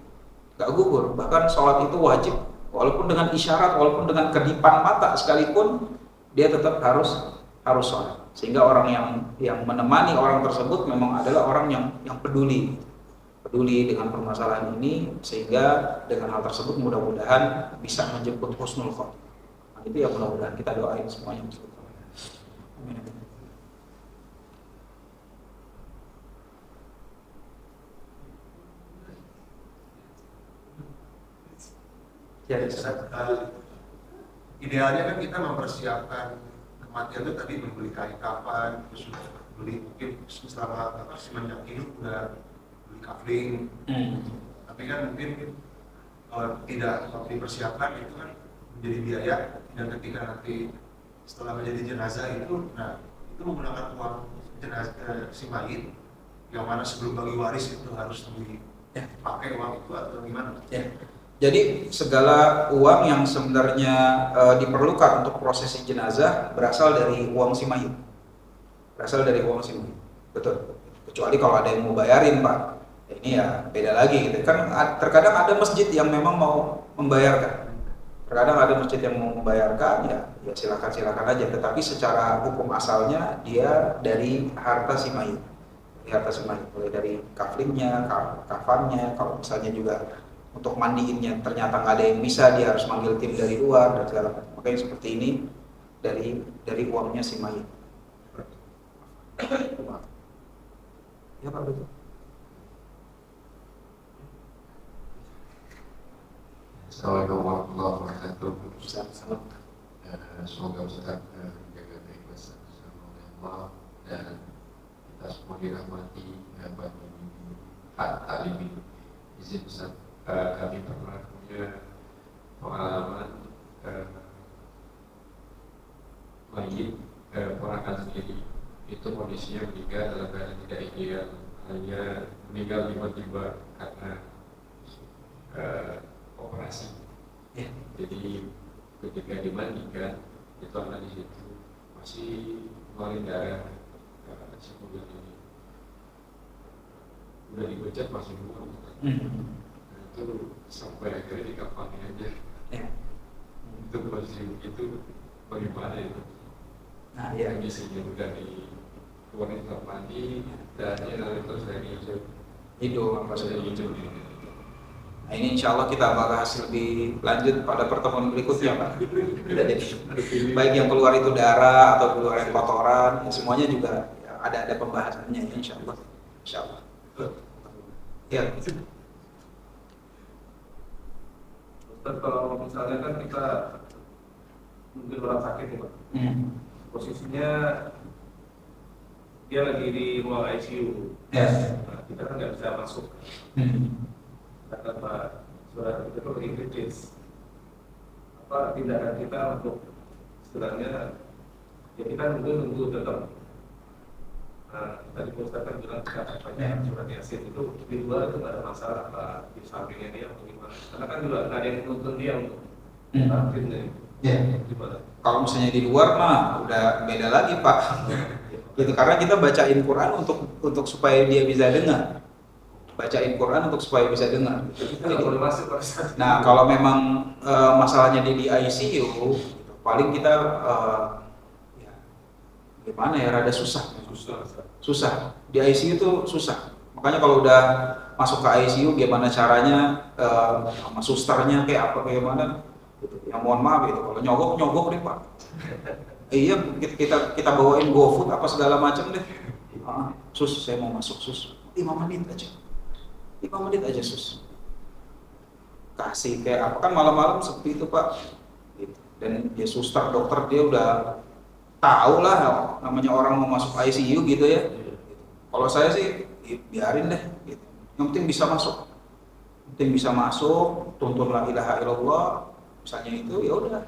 bahkan sholat itu wajib. Walaupun dengan isyarat, walaupun dengan kedipan mata sekalipun, dia tetap harus sholat. Sehingga orang yang menemani orang tersebut memang adalah orang yang peduli dengan permasalahan ini, sehingga dengan hal tersebut mudah-mudahan bisa menjemput husnul khotimah. Nah, itu yang mudah-mudahan kita doain semuanya. Amin. Ya, idealnya kan kita mempersiapkan kematian itu tadi membeli kain kafan, terus beli mungkin selama semenjak hidup udah beli kafling. Tapi kan mungkin kalau tidak dipersiapkan itu kan menjadi biaya, dan ketika nanti setelah menjadi jenazah itu, nah itu menggunakan uang jenazah si mayit yang mana sebelum bagi waris itu harus dipakai uang itu atau gimana? Ya. Jadi segala uang yang sebenarnya diperlukan untuk prosesi jenazah berasal dari uang si mayit. Betul. Kecuali kalau ada yang mau bayarin Pak, ini ya beda lagi gitu. Kan terkadang ada masjid yang memang mau membayarkan. Terkadang ada masjid yang mau membayarkan, ya silakan aja. Tetapi secara hukum asalnya dia dari harta si mayit, mulai dari kaflingnya, kafannya, kalau misalnya juga untuk mandiinnya ternyata nggak ada yang bisa, dia harus manggil tim dari luar dan segala macam. Makanya seperti ini dari uangnya si mayit. Ya Pak, betul. Assalamualaikum warahmatullahi wabarakatuh. Sama-sama. Semoga Ustaz menjaga keikhlasan oleh Allah dan kita semua dirahmati bagi hak alim. Izin Ustaz, kami pernah punya pengalaman mayit ponakan sendiri itu kondisinya meninggal dalam keadaan tidak ideal, hanya meninggal tiba-tiba karena operasi. Jadi ketika dimandikan itu anak di situ masih mengeluarkan darah sebulan ini udah dibecet masih buang. Itu sampai akhirnya dikafani aja. Itu posisi begitu bagaimana itu? Nah, ya. Kondisinya udah dikeluarin kamar mandi dan lalu terus dari Hidup apa saja hidup. Nah, ini insya Allah kita bahas lebih lanjut pada pertemuan berikutnya Pak. Jadi baik yang keluar itu darah atau keluar kotoran, semuanya juga ya, ada pembahasannya ya, insya Allah. Ya. Ustaz, kalau misalnya kan kita mungkin orang sakit nih Pak, posisinya dia lagi di ruang ICU, nah, kita kan nggak bisa masuk. Kata Pak saudara kita tuh lagi kritis. Apa tindakan kita untuk istilahnya ya kita nunggu tetap. Nah, tadi Ustaz kan bilang katanya surat Yasin itu di luar itu nggak ada masalah, apa di sampingnya dia atau gimana? Karena kan juga nggak ada yang nuntun dia untuk tampil nih. Gimana? Kalau misalnya di luar mah udah beda lagi Pak. Gitu, karena kita bacain Quran untuk supaya dia bisa dengar. Bacain Quran untuk supaya bisa dengar. Nah, kalau memang masalahnya di ICU, paling kita ya, gimana ya, rada susah. Di ICU itu susah. Makanya kalau udah masuk ke ICU, gimana caranya sama susternya kayak mana? Gitu. Ya mohon maaf gitu. Kalau nyogok deh Pak. Iya, kita bawain GoFood apa segala macam deh. Sus, saya mau masuk sus. 5 menit aja sus. Kasih kayak apa, kan malam-malam seperti itu Pak. Gitu. Dan dia suster, dokter dia udah tahu lah namanya orang mau masuk ICU gitu ya. Kalau saya sih biarin deh. Gitu. Yang penting bisa masuk, tuntun la ilaha illallah. Misalnya itu ya udah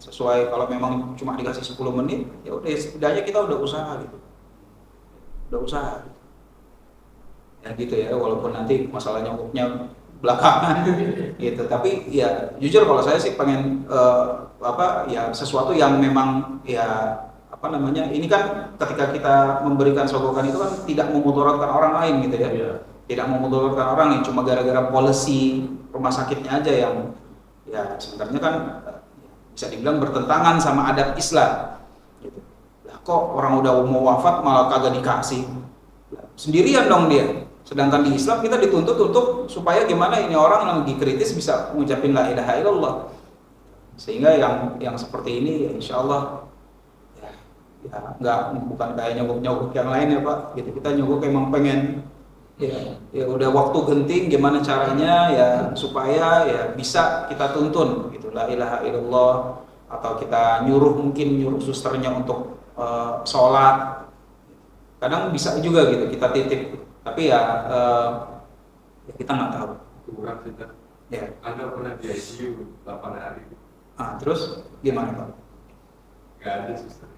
sesuai, kalau memang cuma dikasih 10 menit ya udah setidaknya kita udah usaha gitu. Ya gitu ya, walaupun nanti masalah nyogoknya belakangan gitu. Tapi ya jujur kalau saya sih pengen ya sesuatu yang memang ya ini kan ketika kita memberikan sogokan itu kan tidak memudaratkan orang lain gitu ya. Tidak memudaratkan orang yang cuma gara-gara policy rumah sakitnya aja yang ya sebenarnya kan bisa dibilang bertentangan sama adab Islam gitu. Lah kok orang udah mau wafat malah kagak dikasih, sendirian dong dia. Sedangkan di Islam kita dituntut untuk supaya gimana ini orang yang lagi kritis bisa mengucapin la ilaha illallah. Sehingga yang seperti ini ya insya Allah ya bukan kayak nyogok yang lain ya Pak gitu. Kita nyogok emang pengen ya udah waktu genting, gimana caranya ya supaya ya bisa kita tuntun gitu la ilaha illallah, atau kita nyuruh susternya untuk sholat. Kadang bisa juga gitu kita titip, tapi ya kita nggak tahu. kurang kita. Ya. Anda pernah di ICU 8 hari. Terus gimana Pak? Gak ada suster.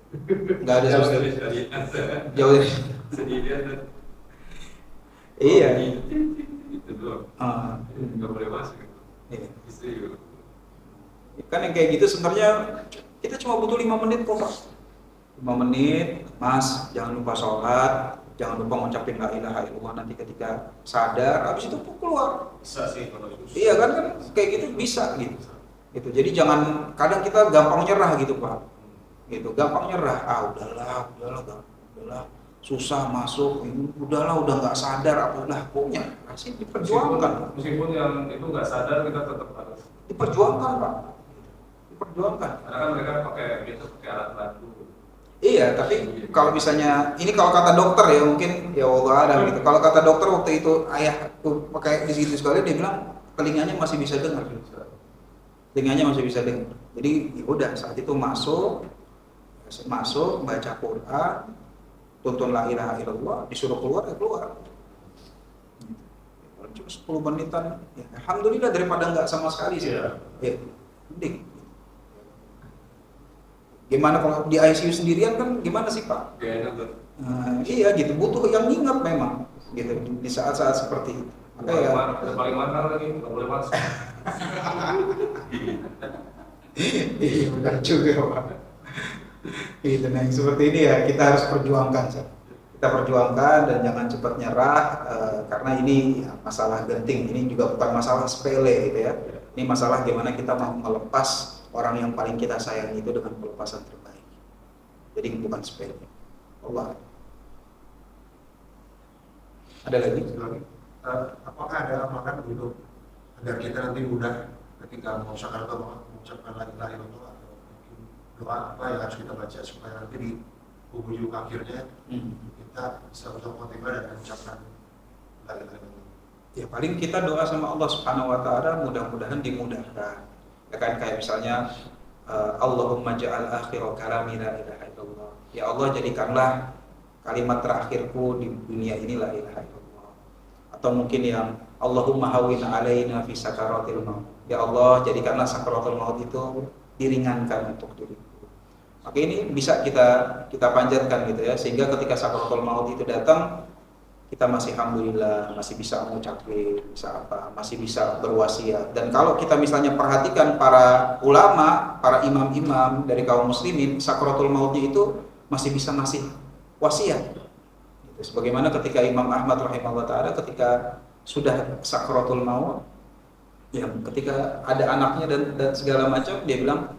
Jauh dari syariat. Jauh dari Sendirian dan iya. Itu doang. Nggak boleh masuk. Iya. Istri juga. Kan yang kayak gitu sebenarnya kita cuma butuh 5 menit kok Pak. 5 menit, Mas, jangan lupa sholat, jangan lupa ngucapin la ilaha illallah nanti ketika sadar, habis itu keluar. Bisa sih kalau itu. Iya kan kayak gitu bisa gitu. Gitu. Jadi jangan, kadang kita gampang nyerah gitu Pak. Gitu, gampang nyerah. Udahlah, susah masuk, ini udahlah, udah nggak sadar apalah, punya masih diperjuangkan. Meskipun yang itu nggak sadar, kita tetap harus Diperjuangkan Pak. Diperjuangkan. karena kan mereka biasa pakai alat bantu. Iya, tapi kalau misalnya ini kalau kata dokter ya mungkin ya Allah ada gitu. Kalau kata dokter waktu itu ayah tuh pakai di situ sekali dia bilang telinganya masih bisa dengar. Telinganya masih bisa dengar. Jadi ya udah saat itu masuk baca Quran, tuntun la ilaha illallah, disuruh keluar ya keluar. Cuma 10 menitan, ya, alhamdulillah daripada nggak sama sekali sih. Iya. Ya, mending. Gimana kalau di ICU sendirian kan gimana sih Pak? Iya gitu, butuh yang ingat memang gitu di saat-saat seperti itu. Maka ya paling mahal lagi, nggak boleh masuk. iya benar juga Pak. Gitu, nah yang seperti ini ya kita harus perjuangkan. Kita perjuangkan dan jangan cepat nyerah karena ini ya, masalah genting, ini juga bukan masalah sepele gitu ya. Ini masalah gimana kita mau melepas orang yang paling kita sayang itu dengan pelepasan terbaik. Jadi bukan sepele. Allah. Ada lagi? Apakah ada amalan untuk agar kita nanti mudah ketika mau sakaratul maut mengucapkan la ilaha illallah, atau mungkin doa apa yang harus kita baca supaya nanti di ujung akhirnya kita bisa berkhotbah dan mengucapkan la ilaha illallah. Ya paling kita doa sama Allah Subhanahu wa taala mudah-mudahan dimudahkan. Ya kan kayak misalnya Allahumma ja'al akhira kalami la ilaha illallah. Ya Allah jadikanlah kalimat terakhirku di dunia ini la ilaha illallah. Atau mungkin yang Allahumma hawin alaina fi sakaratil maut. Ya Allah jadikanlah sakaratul maut itu diringankan untuk diriku. Maka ini bisa kita panjatkan gitu ya, sehingga ketika sakaratul maut itu datang kita masih alhamdulillah masih bisa mengucapkan, bisa apa, masih bisa berwasiat. Dan kalau kita misalnya perhatikan para ulama, para imam-imam dari kaum muslimin, sakaratul mautnya itu masih bisa ngasih wasiat. Gitu. Sebagaimana ketika Imam Ahmad rahimahullah taala ketika sudah sakaratul maut, ya ketika ada anaknya dan segala macam, dia bilang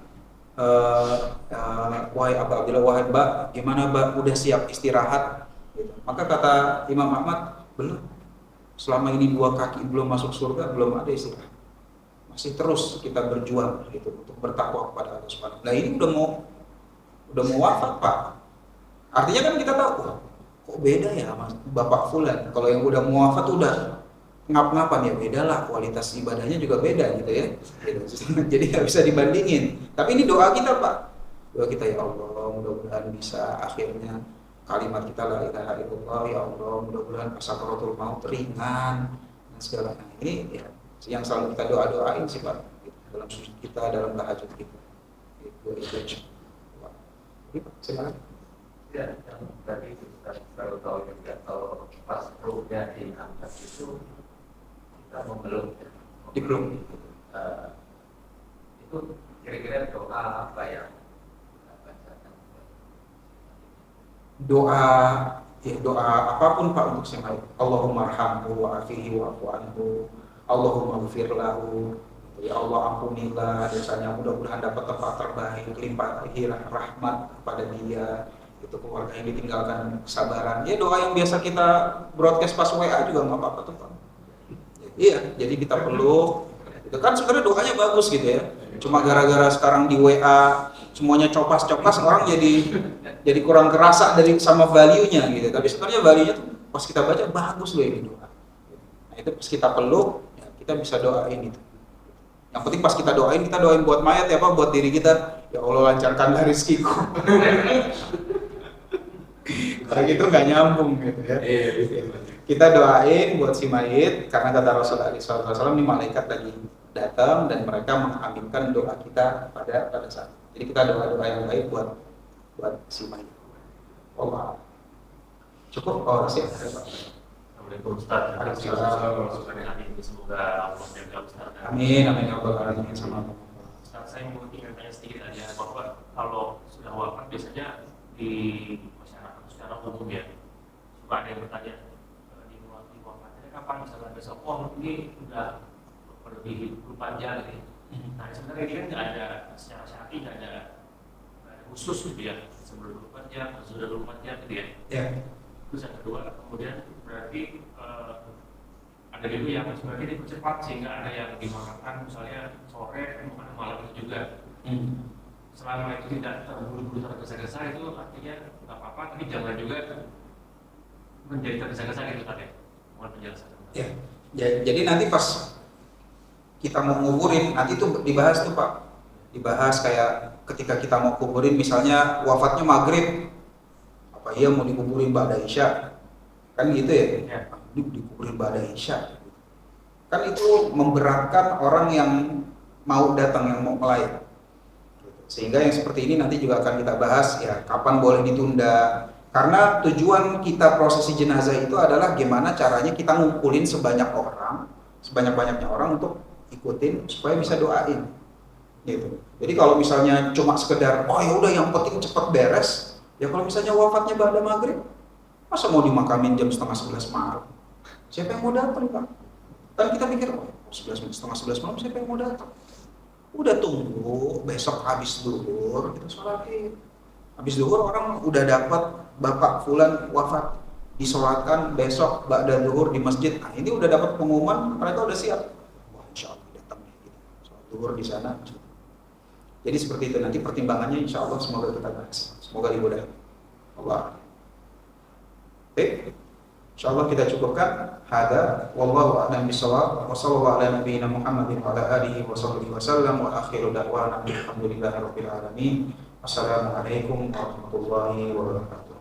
wahai Abdullah, wahai Mbak, gimana Mbak, udah siap istirahat? Gitu. Maka kata Imam Ahmad, belum. Selama ini 2 kaki belum masuk surga, belum ada istirahat. Masih terus kita berjuang gitu untuk bertakwa kepada Allah Subhanahu. Nah ini udah mau wafat Pak. Artinya kan kita tahu, kok beda ya Mas Bapak Fulan. Kalau yang udah mau wafat udah ngap-ngapan ya beda lah, kualitas ibadahnya juga beda gitu ya. Gitu. Jadi nggak bisa dibandingin. Tapi ini doa kita Pak. Doa kita ya Allah, mudah-mudahan bisa akhirnya kalimat kita la ilaha illallah, ya Allah mudah-mudahan sakaratul maut ringan dan segala. Nah, ini ya yang selalu kita doain sih Pak, gitu, dalam sujud kita, dalam tahajud kita. Itu. Silakan. Ya, yang tadi kita selalu tahu juga kalau pas ruhnya diangkat itu kita memeluk. Dipeluk. Itu kira-kira doa apa yang kita bacakan? Doa apapun Pak untuk si mayit. Allahumma arhamhu wa afihi wa afu anhu. Allahumma ghfir lahu. Ya Allah ampunilah dosanya, mudah-mudahan dapat tempat terbaik, limpahilah rahmat kepada dia. Itu keluarga yang ditinggalkan kesabaran. Ya doa yang biasa kita broadcast pas WA juga nggak apa-apa tuh Pak. Iya, jadi kita peluk. Itu kan sebenarnya doanya bagus gitu ya. Cuma gara-gara sekarang di WA semuanya copas-copas, orang jadi kurang kerasa dari sama value-nya gitu. Tapi sebenarnya value-nya tuh pas kita baca bagus loh ini doa. Nah itu pas kita peluk, ya kita bisa doain itu. Yang penting pas kita doain buat mayat ya Pak, buat diri kita. Ya Allah lancarkanlah rezekiku. Kalau gitu nggak nyambung gitu ya. Kita doain buat si mayit karena kata Rasulullah SAW ini malaikat lagi datang dan mereka mengaminkan doa kita pada saat. Jadi kita doa yang baik buat si mayit. Allah. Cukup? Oh siap. Assalamualaikum Ustaz. Semoga Allah menjaga Ustaz. Amin. Ya Allah. Amin. Sama. Ustaz, saya mau tanya sedikit aja bahwa kalau sudah wafat biasanya di masyarakat secara umum ya suka ada yang bertanya di wafatnya kapan, misalnya besok, oh ini udah lebih hidup panjang gitu. Nah sebenarnya ini kan nggak ada secara syar'i nggak ada khusus gitu ya, sebelum 24 jam, sudah 24 jam gitu ya. Ya. Terus yang kedua, kemudian berarti ada juga yang sebenarnya dipercepat sehingga ada yang dimakan misalnya sore, kemudian malam itu juga. Selama itu tidak terburu-buru tergesa-gesa itu artinya nggak apa-apa, tapi jangan juga menjadi tergesa-gesa gitu tadi. Mohon penjelasan. Ya. Jadi nanti pas kita mau nguburin, nanti itu dibahas tuh Pak. Dibahas kayak ketika kita mau kuburin, misalnya wafatnya maghrib, apa iya mau dikuburin ba'da isya, kan gitu ya? Dikuburin ba'da isya, kan itu memberatkan orang yang mau datang, yang mau melayat. Sehingga yang seperti ini nanti juga akan kita bahas ya, kapan boleh ditunda. Karena tujuan kita prosesi jenazah itu adalah gimana caranya kita ngumpulin sebanyak-banyaknya orang untuk ikutin supaya bisa doain. Gitu. Jadi kalau misalnya cuma sekedar oh ya udah yang penting cepat beres, ya kalau misalnya wafatnya ba'da maghrib, masa mau dimakamin jam 10:30 malam? Siapa yang mau datang Pak? Kan kita pikir oh 11 malam siapa yang mau datang? Udah tunggu besok habis zuhur kita sholatin. Habis zuhur orang udah dapat bapak fulan wafat, disolatkan besok ba'da zuhur di masjid. Nah ini udah dapat pengumuman, mereka udah siap. Wah insya Allah datang gitu. Sholat zuhur di sana. Jadi seperti itu nanti pertimbangannya insya Allah semoga kita bahas. Semoga dimudahi Allah. Oke, insya Allah kita cukupkan. Hada, wallahu a'lam bishawab. Wa sallallahu ala nabiyyina Muhammadin wa ala alihi wa sahbihi wasallam. Wa akhiru da'wana alhamdulillahi rabbil alamin. Assalamualaikum warahmatullahi wabarakatuh.